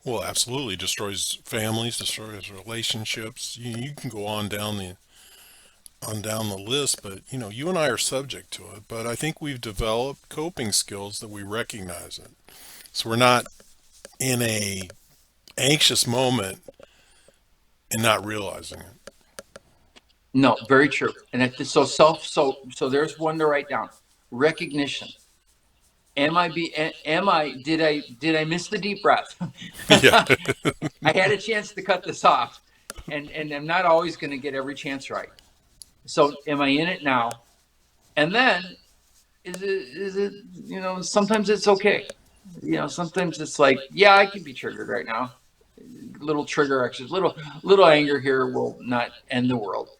Well, absolutely, destroys families, destroys relationships. You can go on down the list, but you and I are subject to it. But I think we've developed coping skills that we recognize it, so we're not in a anxious moment and not realizing it. No, very true. And so there's one to write down. Recognition. Did I miss the deep breath? Yeah. I had a chance to cut this off, and I'm not always going to get every chance right. So am I in it now? And then is it sometimes it's okay. Sometimes it's like, yeah, I can be triggered right now. Little trigger actions, little anger here will not end the world.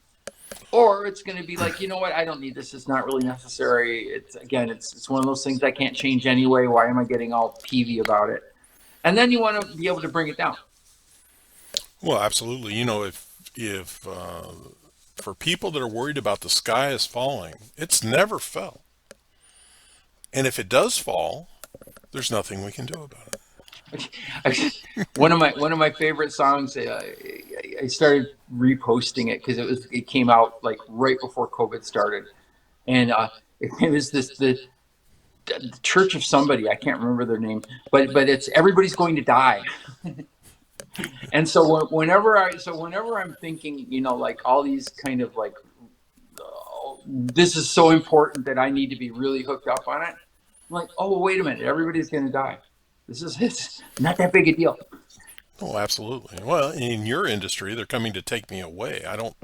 Or it's going to be like, you know what, I don't need this. It's not really necessary. It's again, it's one of those things I can't change anyway. Why am I getting all peevy about it? And then you want to be able to bring it down. Well, absolutely. If for people that are worried about the sky is falling, it's never fell. And if it does fall, there's nothing we can do about it. One of my favorite songs. I started reposting it because it came out like right before COVID started, and it was the Church of somebody, I can't remember their name, but it's everybody's going to die. And so whenever I'm thinking, like all these kind of like, oh, this is so important that I need to be really hooked up on it. I'm like, oh, well, wait a minute, everybody's going to die. It's not that big a deal. Oh, absolutely. Well, in your industry, they're coming to take me away. I don't.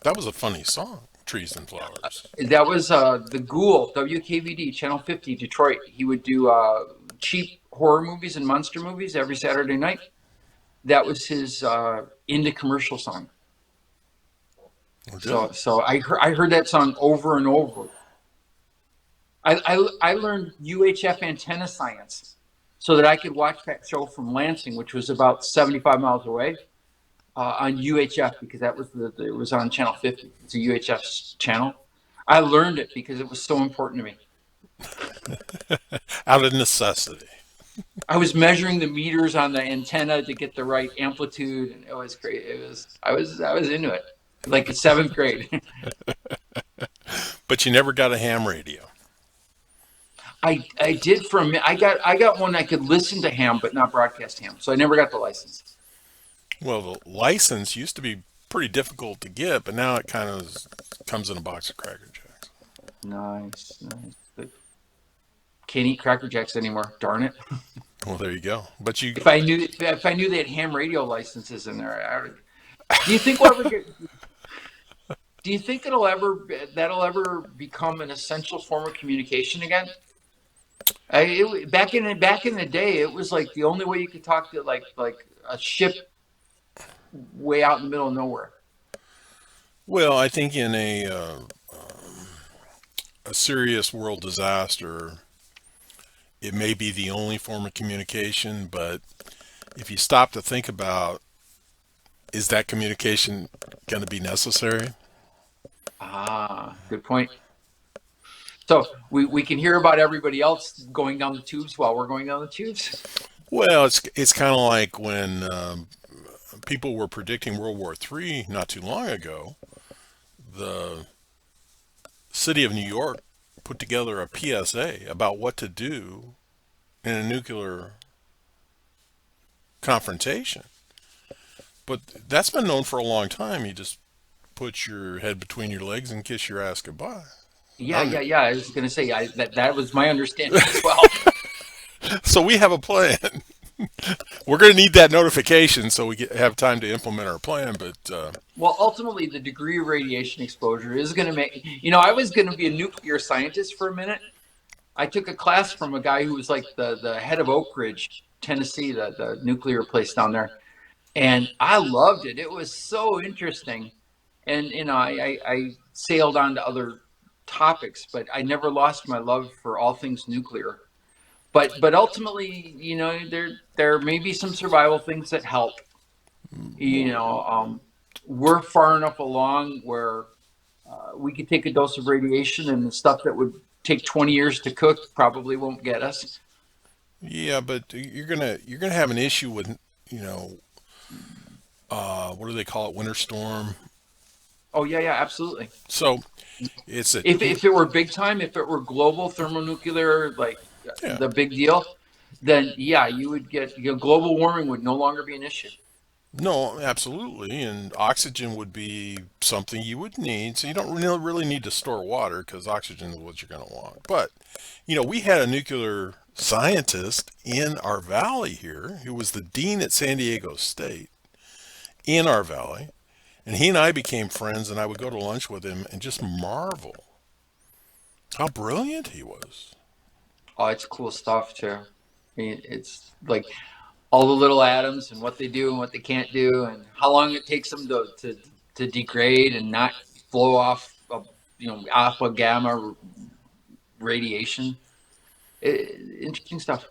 That was a funny song, Trees and Flowers. That was the Ghoul, WKVD, Channel 50, Detroit. He would do cheap horror movies and monster movies every Saturday night. That was his into commercial song. Well, good. So I heard that song over and over. I learned UHF antenna science so that I could watch that show from Lansing, which was about 75 miles away, on UHF because that was it was on Channel 50. It's a UHF channel. I learned it because it was so important to me. Out of necessity. I was measuring the meters on the antenna to get the right amplitude, and it was great. I was into it, like seventh grade. But you never got a ham radio. I did for a minute. I got one I could listen to ham but not broadcast ham, so I never got the license. Well, the license used to be pretty difficult to get, but now it kind of comes in a box of Cracker Jacks. Nice, nice. But can't eat Cracker Jacks anymore. Darn it! Well, there you go. But you, If I knew they had ham radio licenses in there, do you think we'll ever get? Do you think that'll ever become an essential form of communication again? Back in the day, it was like the only way you could talk to like a ship way out in the middle of nowhere. well, I think in a serious world disaster, it may be the only form of communication. But if you stop to think about, is that communication going to be necessary? Ah, good point. So we can hear about everybody else going down the tubes while we're going down the tubes. Well, it's kind of like when people were predicting World War III not too long ago. The city of New York put together a PSA about what to do in a nuclear confrontation. But that's been known for a long time. You just put your head between your legs and kiss your ass goodbye. Yeah, None. yeah, yeah. I was going to say that was my understanding as well. So we have a plan. We're going to need that notification so have time to implement our plan. But Well, ultimately, the degree of radiation exposure is going to make. I was going to be a nuclear scientist for a minute. I took a class from a guy who was like the head of Oak Ridge, Tennessee, the nuclear place down there, and I loved it. It was so interesting, and I sailed on to other topics, but I never lost my love for all things nuclear. But ultimately, there may be some survival things that help. You know, we're far enough along where we could take a dose of radiation, and the stuff that would take 20 years to cook probably won't get us. yeah, but you're gonna have an issue with you know what do they call it, winter storm. Oh yeah, yeah, absolutely. So it's a If it were big time, if it were global thermonuclear, like yeah. the big deal, then yeah, you would get global warming would no longer be an issue. No, absolutely, and oxygen would be something you would need. So you don't really need to store water because oxygen is what you're going to want. But we had a nuclear scientist in our valley here who was the dean at San Diego State in our valley, and he and I became friends. And I would go to lunch with him and just marvel how brilliant he was. Oh, it's cool stuff too. I mean, it's like all the little atoms and what they do and what they can't do, and how long it takes them to degrade and not. flow off of, alpha gamma radiation. Interesting stuff.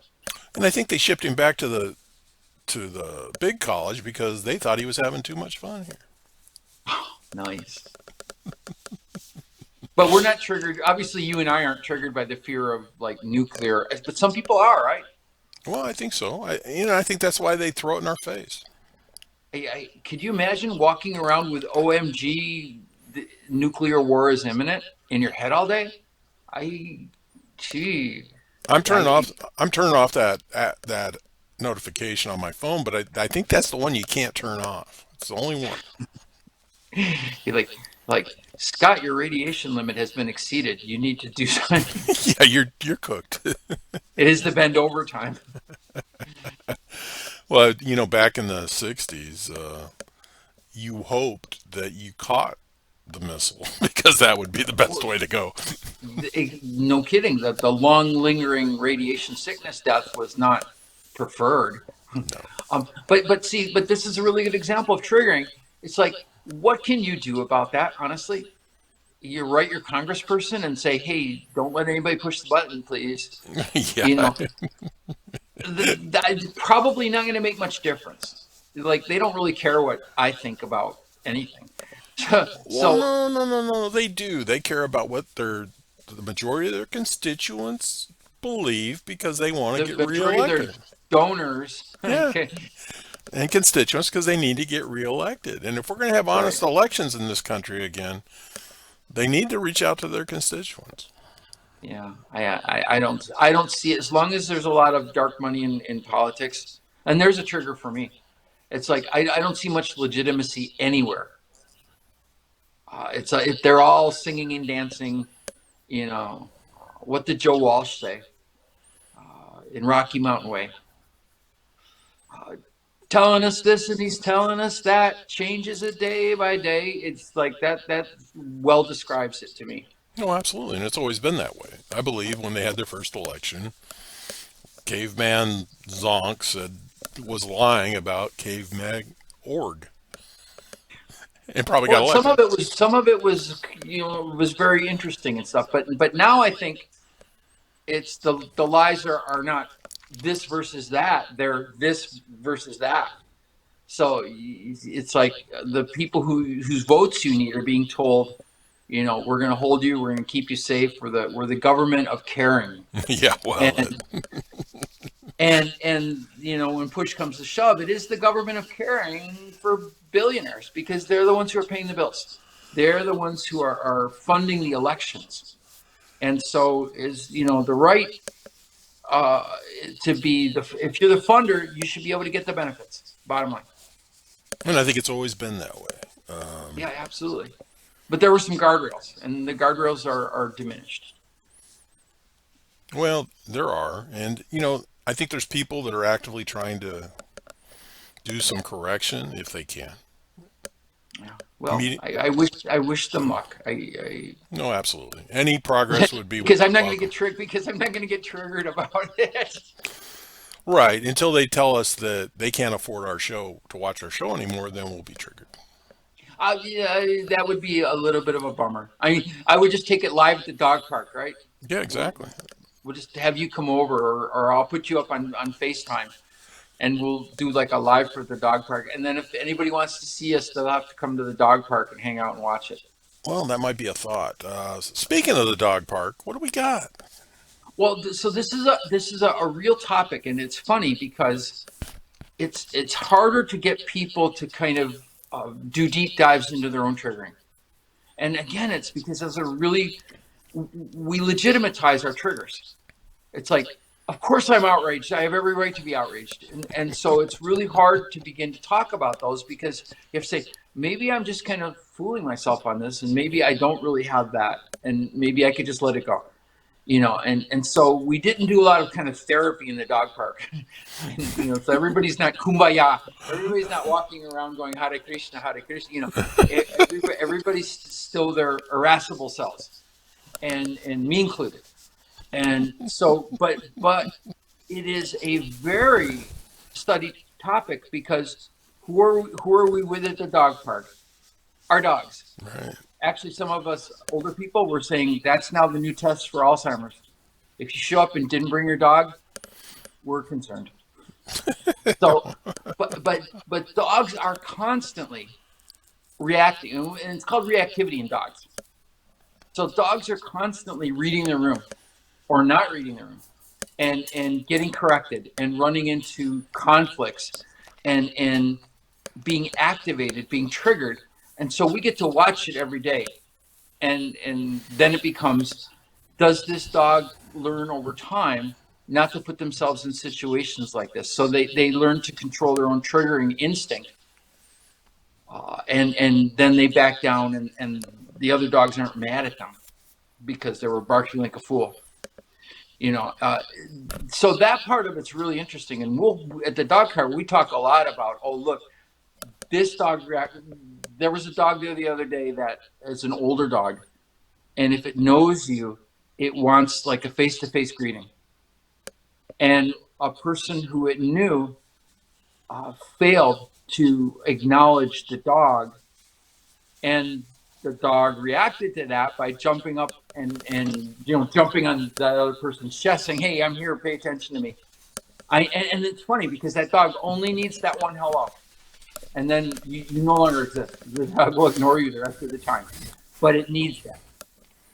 And I think they shipped him back to the big college because they thought he was having too much fun here. Nice. But we're not triggered. Obviously, you and I aren't triggered by the fear of like nuclear, but some people are, right? Well, I think so. I think that's why they throw it in our face. Could you imagine walking around with OMG, the nuclear war is imminent in your head all day? I, gee, I'm turning I, off. I'm turning off that notification on my phone, but I think that's the one you can't turn off. It's the only one. you're like Scott, your radiation limit has been exceeded. You need to do something. Yeah, you're cooked. It is the bend over time. Well, back in the '60s, you hoped that you caught the missile because that would be the best way to go. No kidding. The long lingering radiation sickness death was not preferred. No. But this is a really good example of triggering. It's like, what can you do about that? Honestly, you write your congressperson and say, "Hey, don't let anybody push the button, please." You Yeah. know, that's probably not going to make much difference. Like, they don't really care what I think about anything. Well, So no. They do. They care about what the majority of their constituents believe because they want to the get majority of their reelected. donors, Yeah. okay, And constituents because they need to get reelected. And if we're going to have right? honest elections in this country again, they need to reach out to their constituents. Yeah, I don't see it as long as there's a lot of dark money in politics, and there's a trigger for me. It's like I don't see much legitimacy anywhere. It's if they're all singing and dancing, you know, what did Joe Walsh say in Rocky Mountain Way? Uh, Telling us this and he's telling us that, changes it day by day. It's like that. That well describes it to me. No, absolutely. And it's always been that way. I believe when they had their first election, Caveman Zonk was lying about Caveman Org and probably got Well, some elected. of it was was very interesting and stuff. But now I think it's the lies are not this versus that. They're this versus that. So it's like the people whose votes you need are being told, we're going to hold you, we're going to keep you safe. We're the government of caring, Yeah, well, and when push comes to shove, it is the government of caring for billionaires because they're the ones who are paying the bills. They're the ones who are funding the elections, and so is the right uh, to be if you're the funder, you should be able to get the benefits. Bottom line. and I think it's always been that way. Yeah, absolutely. But there were some guardrails, and the guardrails are diminished. Well, there are. And, I think there's people that are actively trying to do some correction if they can. Yeah. Well, Me, I wish them luck. no, absolutely. Any progress would be because I'm not going to welcome. get tricked because I'm not going to get triggered about it. Right. Until they tell us that they can't afford to watch our show anymore, then we'll be triggered. Yeah, that would be a little bit of a bummer. I mean, I would just take it live at the dog park, right? Yeah, We'll, exactly. we'll just have you come over, or I'll put you up on FaceTime, and we'll do like a live for the dog park. And then if anybody wants to see us, they'll have to come to the dog park and hang out and watch it. Well, that might be a thought. Speaking of the dog park, what do we got? Well, so this is a real topic, and it's funny because it's harder to get people to kind of do deep dives into their own triggering. And again, it's because we legitimatize our triggers. It's like, of course I'm outraged. I have every right to be outraged. And so it's really hard to begin to talk about those because you have to say, maybe I'm just kind of fooling myself on this, and maybe I don't really have that, and maybe I could just let it go. And so we didn't do a lot of kind of therapy in the dog park. And, so everybody's not kumbaya. Everybody's not walking around going Hare Krishna, Hare Krishna. Everybody's still their irascible selves, and me included. And so, but it is a very studied topic because who are we with at the dog park? Our dogs. Right. actually, some of us older people were saying that's now the new test for Alzheimer's. If you show up and didn't bring your dog, we're concerned. So, but dogs are constantly reacting, and it's called reactivity in dogs. So dogs are constantly reading the room or not reading the room, and getting corrected and running into conflicts, and being activated, being triggered, and so we get to watch it every day, and then it becomes, does this dog learn over time not to put themselves in situations like this? So they learn to control their own triggering instinct, and then they back down, and the other dogs aren't mad at them because they were barking like a fool. You know, so that part of it's really interesting. And we'll at the dog car we talk a lot about. Oh, look, this dog react. There was a dog there the other day that is an older dog, and if it knows you, it wants like a face-to-face greeting. And a person who it knew failed to acknowledge the dog, and the dog reacted to that by jumping up and jumping on the other person's chest, saying, "Hey, I'm here. Pay attention to me." And it's funny because that dog only needs that one hello, and then you no longer exist. The dog will ignore you the rest of the time, but it needs that.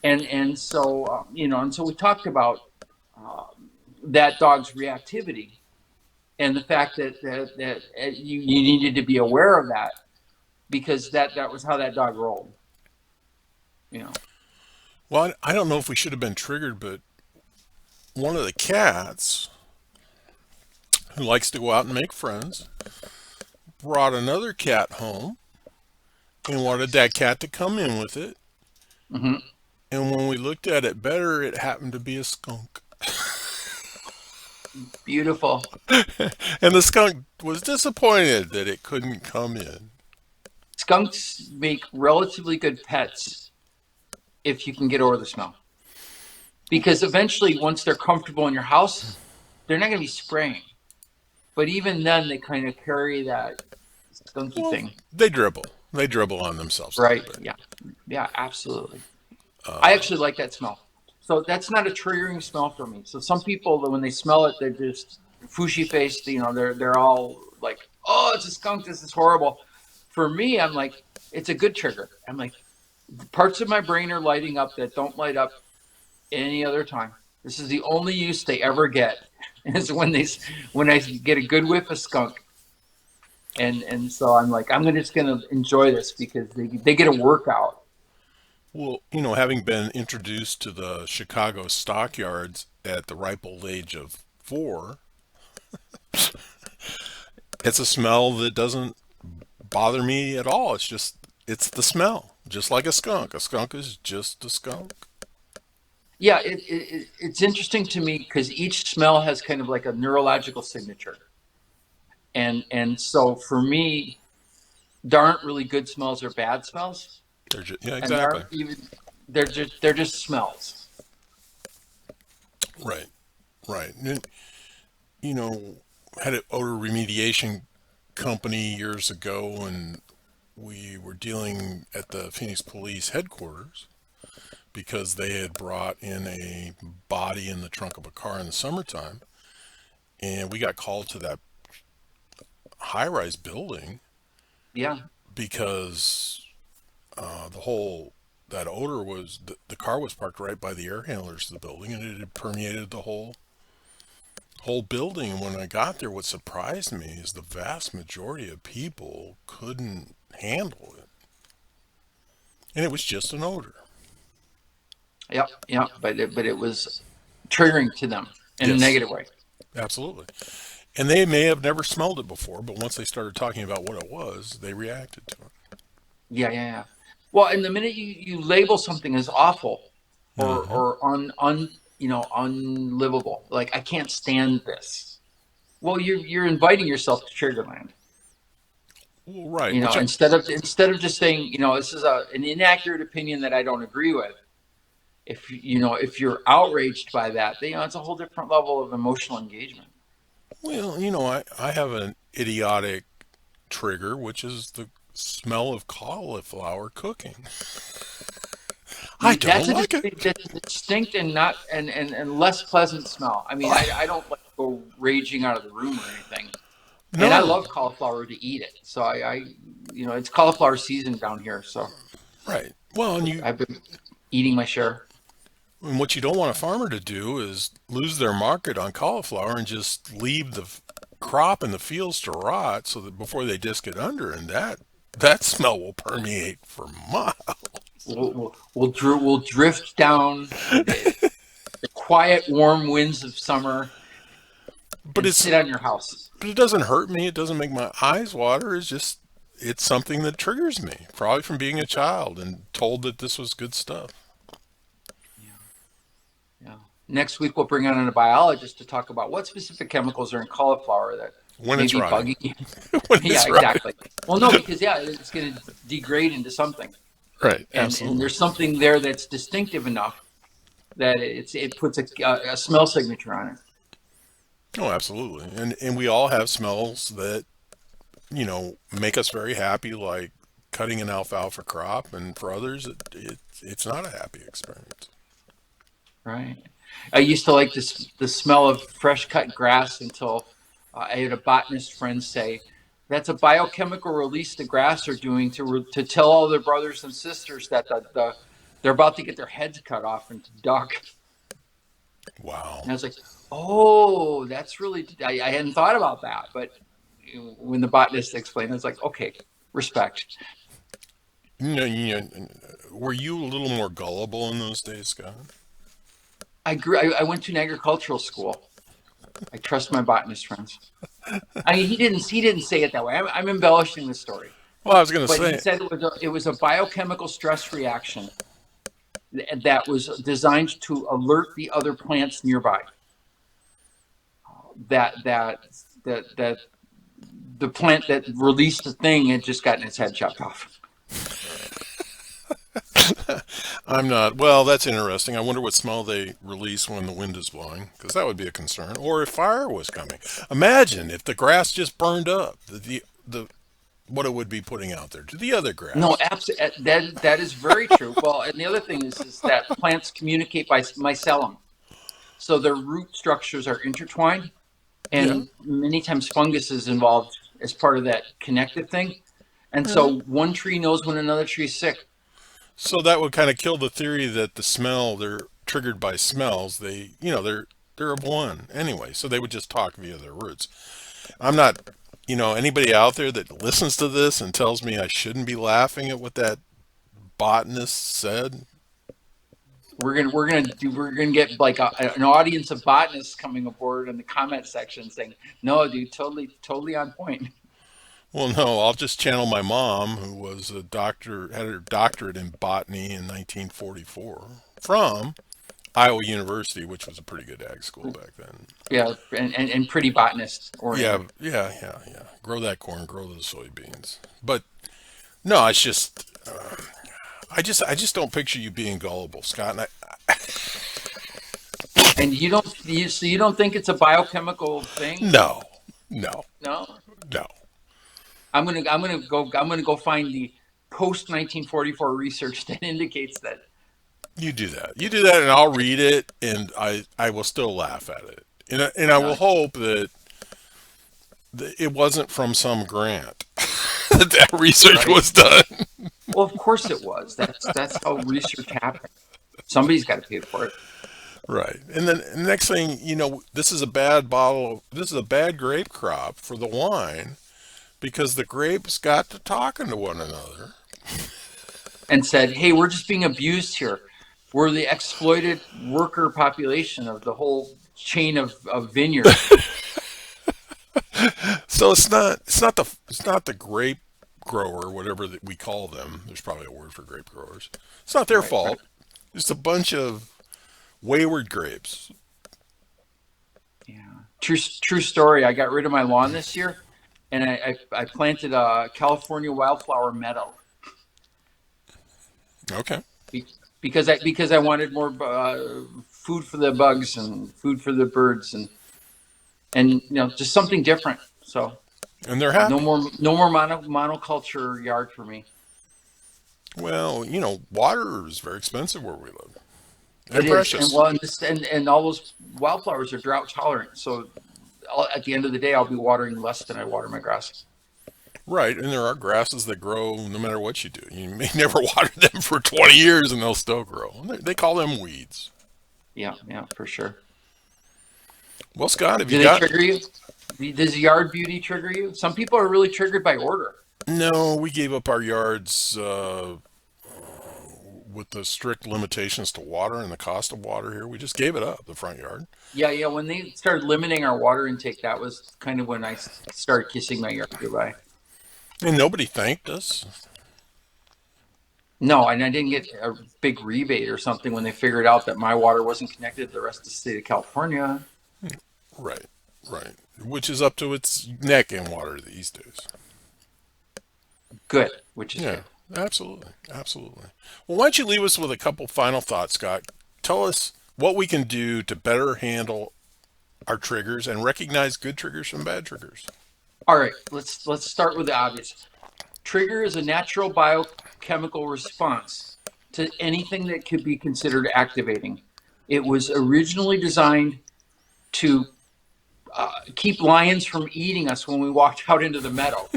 And so and so we talked about that dog's reactivity, and the fact that you needed to be aware of that, because that was how that dog rolled. You know. Well, I don't know if we should have been triggered, but one of the cats who likes to go out and make friends brought another cat home and wanted that cat to come in with it. Hmm. And when we looked at it better, it happened to be a skunk. Beautiful. And the skunk was disappointed that it couldn't come in. Skunks make relatively good pets if you can get over the smell. Because eventually, once they're comfortable in your house, they're not going to be spraying. But even then, they kind of carry that skunky Well, thing. they dribble. They dribble on themselves a little Right. bit. Yeah. Yeah, absolutely. I actually like that smell. So that's not a triggering smell for me. So some people, when they smell it, they're just fushy faced. They're all like, "Oh, it's a skunk. This is horrible." For me, I'm like, it's a good trigger. I'm like, parts of my brain are lighting up that don't light up any other time. This is the only use they ever get is when I get a good whiff of skunk, and so I'm like, I'm just gonna enjoy this because they get a workout. Well, having been introduced to the Chicago stockyards at the ripe old age of 4, it's a smell that doesn't bother me at all. It's the smell, just like a skunk. A skunk is just a skunk. Yeah, it's interesting to me because each smell has kind of like a neurological signature, and so for me, there aren't really good smells or bad smells, Yeah, and there exactly. aren't even they're just smells. Right, right. And, you know, had an odor remediation company years ago, and we were dealing at the Phoenix Police headquarters because they had brought in a body in the trunk of a car in the summertime, and we got called to that high-rise building Yeah, because the whole that odor was the car was parked right by the air handlers of the building, and it had permeated the whole building. And when I got there, what surprised me is the vast majority of people couldn't handle it, and it was just an odor. yep, yep. But it was triggering to them in a Yes, negative way. absolutely. And they may have never smelled it before, but once they started talking about what it was, they reacted to Yeah, yeah, yeah. Well, and the minute you label something as awful it. or unlivable, like I can't stand this. Well, you're inviting yourself to Triggerland. Well, right, which I, Instead of just saying, this is an inaccurate opinion that I don't agree with. If you're outraged by that, then, it's a whole different level of emotional engagement. well, I have an idiotic trigger, which is the smell of cauliflower cooking. I don't That's like it. that's a distinct and not and less pleasant smell. I mean, I don't like go raging out of the room or anything. And I No, love cauliflower to eat it. So it's cauliflower season down here. So right. Well, I've been eating my share. and what you don't want a farmer to do is lose their market on cauliflower and just leave the crop in the fields to rot so that before they disc it under, and that smell will permeate for miles. We'll drift down the quiet, warm winds of summer But and it's sit on your house. but it doesn't hurt me. It doesn't make my eyes water. It's something that triggers me, probably from being a child and told that this was good stuff. Yeah, yeah. Next week we'll bring on a biologist to talk about what specific chemicals are in cauliflower that When may it's be rotting. bugging you. When Yeah, it's rotting. exactly. Well, no, because it's going to degrade into something, Right, and absolutely. there's something there that's distinctive enough that it puts a smell signature on it. Oh, absolutely. And we all have smells that, make us very happy, like cutting an alfalfa crop, and for others, it's not a happy experience. Right. I used to like this the smell of fresh cut grass until I had a botanist friend say that's a biochemical release the grass are doing to tell all their brothers and sisters that they're about to get their heads cut off and to duck. Wow. And I was like, oh, that's really I hadn't thought about that, but when the botanist explained, I was like, okay, respect. Were you a little more gullible in those days, Scott? I went to an agricultural school. I trust my botanist friends. I mean, he didn't say it that way. I'm embellishing the story, Well, I was going to but he say, said it was a biochemical stress reaction that was designed to alert the other plants nearby that the plant that released the thing had just gotten its head chopped off. I'm not. Well, that's interesting. I wonder what smell they release when the wind is blowing, because that would be a concern. Or if fire was coming. Imagine if the grass just burned up. The what it would be putting out there to the other No, grass. absolutely. That is very true. Well, and the other thing is that plants communicate by mycelium, so their root structures are intertwined, Yeah. and many times fungus is involved as part of that connected thing. And Yeah. so one tree knows when another tree is sick. So that would kind of kill the theory that the smell they're triggered by smells. They're of one anyway. So they would just talk via their roots. I'm not. Anybody out there that listens to this and tells me I shouldn't be laughing at what that botanist said. We're gonna get like an audience of botanists coming aboard in the comment section saying, "No, dude, totally on point." Well, no, I'll just channel my mom, who was a doctor, had her doctorate in botany in 1944 from Iowa University, which was a pretty good ag school back then. Yeah, and pretty botanist Yeah, oriented. yeah, yeah, yeah. Grow that corn, grow those soybeans. But no, it's just, I just don't picture you being gullible, Scott. And And you don't think it's a biochemical thing? no, no, No. no. I'm gonna go find the post 1944 research that indicates that. You do that. You do that, and I'll read it, and I will still laugh at it, and I will Uh, hope that it wasn't from some grant that research right. was done. Well, of course it was. That's how research happens. Somebody's got to pay for it. Right. And then the next thing, this is a bad bottle. This is a bad grape crop for the wine because the grapes got to talking to one another. And said, "Hey, we're just being abused here. We're the exploited worker population of the whole chain of vineyards." So it's not the grape grower, whatever that we call them. There's probably a word for grape growers. It's not their Right. Right. fault. It's a bunch of wayward grapes. Yeah. True story. I got rid of my lawn this year, and I planted a California wildflower meadow Okay. because I wanted more food for the bugs and food for the birds and just something different. So And they're no happy. more no more monoculture yard for me. Well, water is very expensive where we live It and is, and precious. well, and all those wildflowers are drought tolerant. So at the end of the day, I'll be watering less than I water my grass. Right, and there are grasses that grow no matter what you do. You may never water them for 20 years and they'll still grow. They call them weeds. Yeah, yeah, for sure. Well, Scott, have you Do they got? trigger you? Does yard beauty trigger you? Some people are really triggered by order. No, we gave up our yards with the strict limitations to water and the cost of water here. We just gave it up, the front yard. Yeah, yeah. When they started limiting our water intake, that was kind of when I started kissing my yard goodbye. And nobody thanked us. No, and I didn't get a big rebate or something when they figured out that my water wasn't connected to the rest of the state of California. Right, right. Which is up to its neck in water these days. Good, which is Yeah, good. absolutely. Absolutely. Well, why don't you leave us with a couple final thoughts, Scott? Tell us what we can do to better handle our triggers and recognize good triggers from bad triggers. All right, let's start with the obvious. Trigger is a natural biochemical response to anything that could be considered activating. It was originally designed to keep lions from eating us when we walked out into the meadow.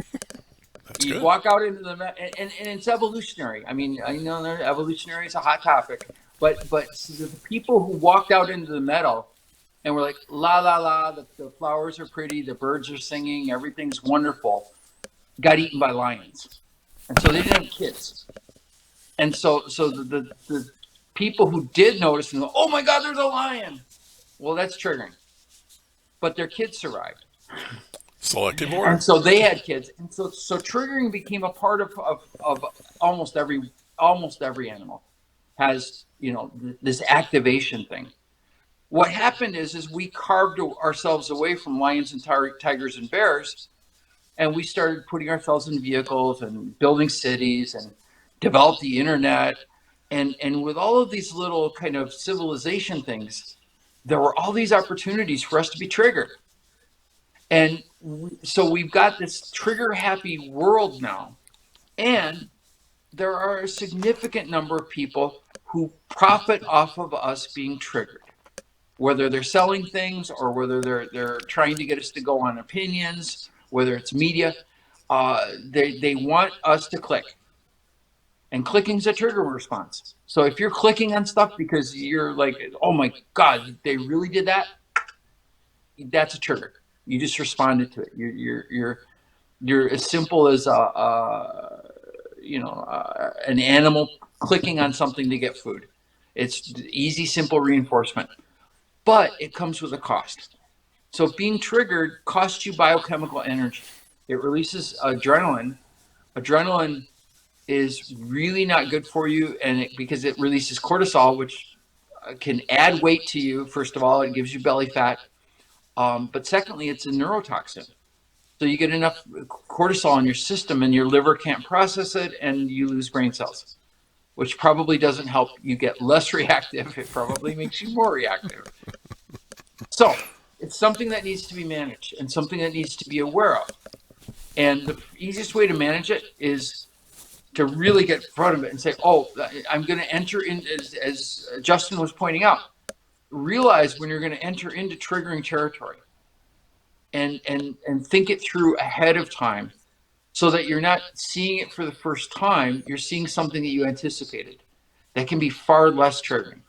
That's You good. walk out into the and it's evolutionary. I mean, I know evolutionary is a hot topic, but the people who walked out into the meadow and were like, la la la, the flowers are pretty, the birds are singing, everything's wonderful, got eaten by lions, and so they didn't have kids. And so the people who did notice and go, oh my God, there's a lion. Well, that's triggering, but their kids survived. Selective order. And so they had kids, and so triggering became a part of almost every animal has this activation thing. What happened is we carved ourselves away from lions and tigers and bears, and we started putting ourselves in vehicles and building cities and developed the internet, and with all of these little kind of civilization things, there were all these opportunities for us to be triggered. And so we've got this trigger happy world now. And there are a significant number of people who profit off of us being triggered, whether they're selling things or whether they're trying to get us to go on opinions, whether it's media. They want us to click. And clicking is a trigger response. So if you're clicking on stuff because you're like, oh my God, they really did that, that's a trigger. You just responded to it. You're as simple as an animal clicking on something to get food. It's easy, simple reinforcement, but it comes with a cost. So being triggered costs you biochemical energy. It releases adrenaline. Adrenaline is really not good for you, and because it releases cortisol, which can add weight to you. First of all, it gives you belly fat, but secondly, it's a neurotoxin. So you get enough cortisol in your system and your liver can't process it and you lose brain cells, which probably doesn't help you get less reactive. It probably makes you more reactive. So it's something that needs to be managed and something that needs to be aware of. And the easiest way to manage it is to really get in front of it and say, oh, I'm going to enter in, as Justin was pointing out, realize when you're going to enter into triggering territory and think it through ahead of time so that you're not seeing it for the first time. You're seeing something that you anticipated that can be far less triggering.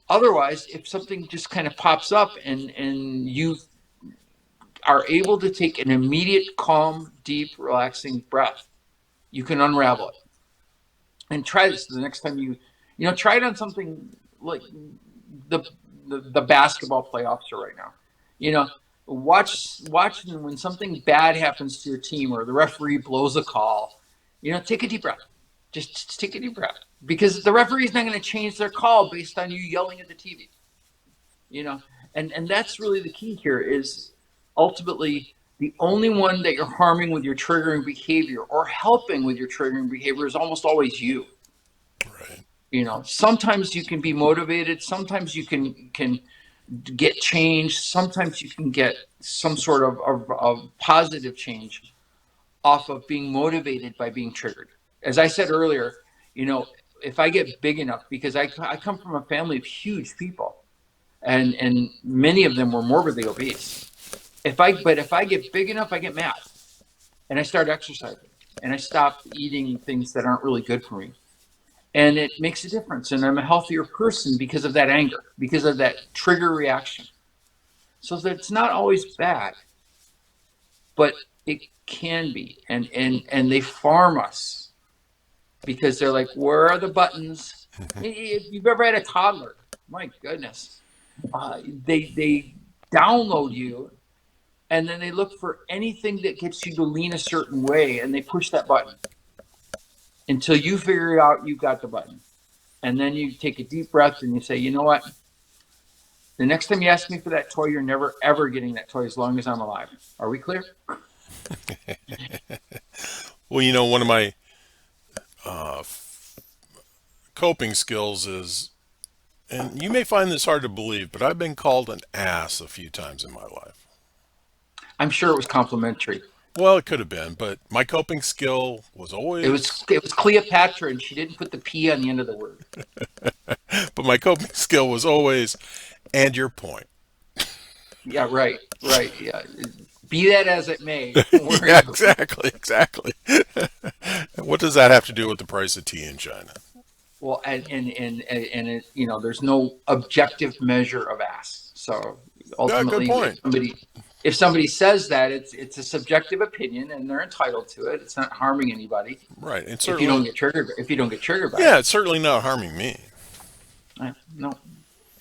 Otherwise, if something just kind of pops up and you are able to take an immediate, calm, deep, relaxing breath, you can unravel it. And try this the next time try it on something like the the basketball playoffs are right now. You know, watch when something bad happens to your team or the referee blows a call. Take a deep breath. Just take a deep breath because the referee is not going to change their call based on you yelling at the TV. You know, and that's really the key here is ultimately the only one that you're harming with your triggering behavior or helping with your triggering behavior is almost always you. Right. Sometimes you can be motivated, sometimes you can get change, sometimes you can get some sort of positive change off of being motivated by being triggered. As I said earlier, you know, if I get big enough, because I come from a family of huge people, and many of them were morbidly obese. If I get big enough, I get mad and I start exercising and I stop eating things that aren't really good for me. And it makes a difference. And I'm a healthier person because of that anger, because of that trigger reaction. So that it's not always bad, but it can be. And they farm us because they're like, where are the buttons? If you've ever had a toddler, my goodness, they download you, and then they look for anything that gets you to lean a certain way, and they push that button until you figure out you've got the button. And then you take a deep breath and you say, you know what? The next time you ask me for that toy, you're never ever getting that toy as long as I'm alive. Are we clear? Well, one of my uh, coping skills is, and you may find this hard to believe, but I've been called an ass a few times in my life. I'm sure it was complimentary. Well, it could have been, but my coping skill was always, It was Cleopatra, and she didn't put the P on the end of the word. but my coping skill was always, and your point. Yeah, right, right. Yeah, be that as it may. We're Yeah, exactly, exactly. What does that have to do with the price of tea in China? well, and it, there's no objective measure of ass. So Yeah, good ultimately, point. if somebody says that, it's a subjective opinion, and they're entitled to it. It's not harming anybody. Right, and If you don't certainly, get triggered, if you don't get triggered by yeah, it, it's certainly not harming me. no.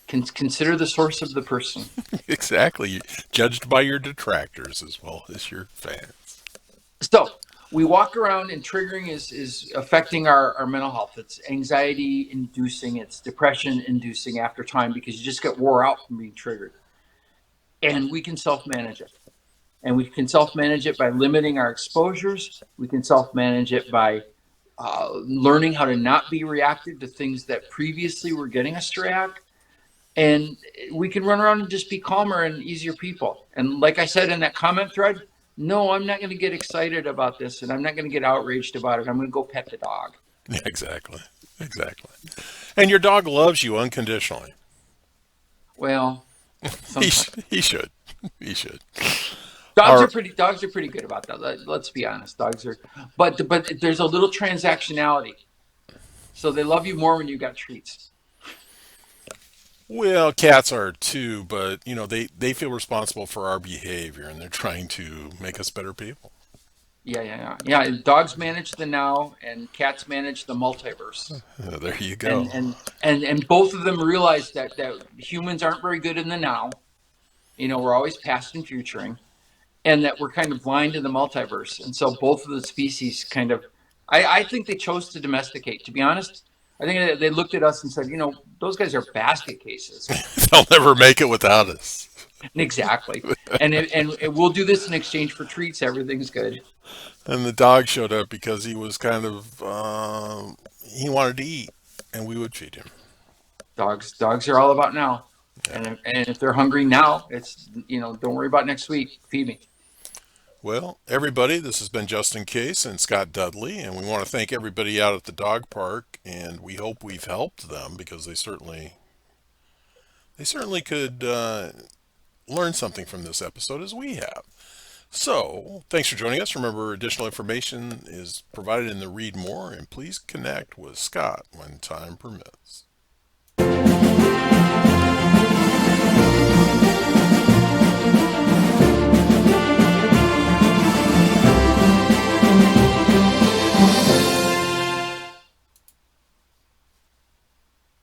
Consider the source of the person. Exactly, judged by your detractors as well as your fans. So we walk around, and triggering is affecting our mental health. It's anxiety inducing, it's depression inducing after time because you just get wore out from being triggered. And we can self manage it. And we can self manage it by limiting our exposures. We can self manage it by learning how to not be reactive to things that previously were getting us to react. And we can run around and just be calmer and easier people. And like I said in that comment thread, no, I'm not going to get excited about this, and I'm not going to get outraged about it. I'm going to go pet the dog. Yeah, exactly, exactly. And your dog loves you unconditionally. Well, He sometimes he should, he should. dogs All are pretty good about that. Let's be honest, dogs are, but there's a little transactionality, so they love you more when you got treats. Well, cats are too, but they feel responsible for our behavior, and they're trying to make us better people. Yeah. Dogs manage the now, and cats manage the multiverse. There you And go. and and both of them realize that humans aren't very good in the now. We're always past and futuring, and that we're kind of blind in the multiverse. And so both of the species kind of, I think they chose to domesticate. To be honest, I think they looked at us and said, those guys are basket cases. They'll never make it without us. Exactly. And we'll do this in exchange for treats. Everything's good. And the dog showed up because he was kind of he wanted to eat, and we would feed him. Dogs are all about now. Yeah. And if they're hungry now, it's, don't worry about next week. Feed me. Well, everybody, this has been Justin Case and Scott Dudley, and we want to thank everybody out at the dog park, and we hope we've helped them because they certainly could learn something from this episode as we have. So, thanks for joining us. Remember, additional information is provided in the Read More, and please connect with Scott when time permits.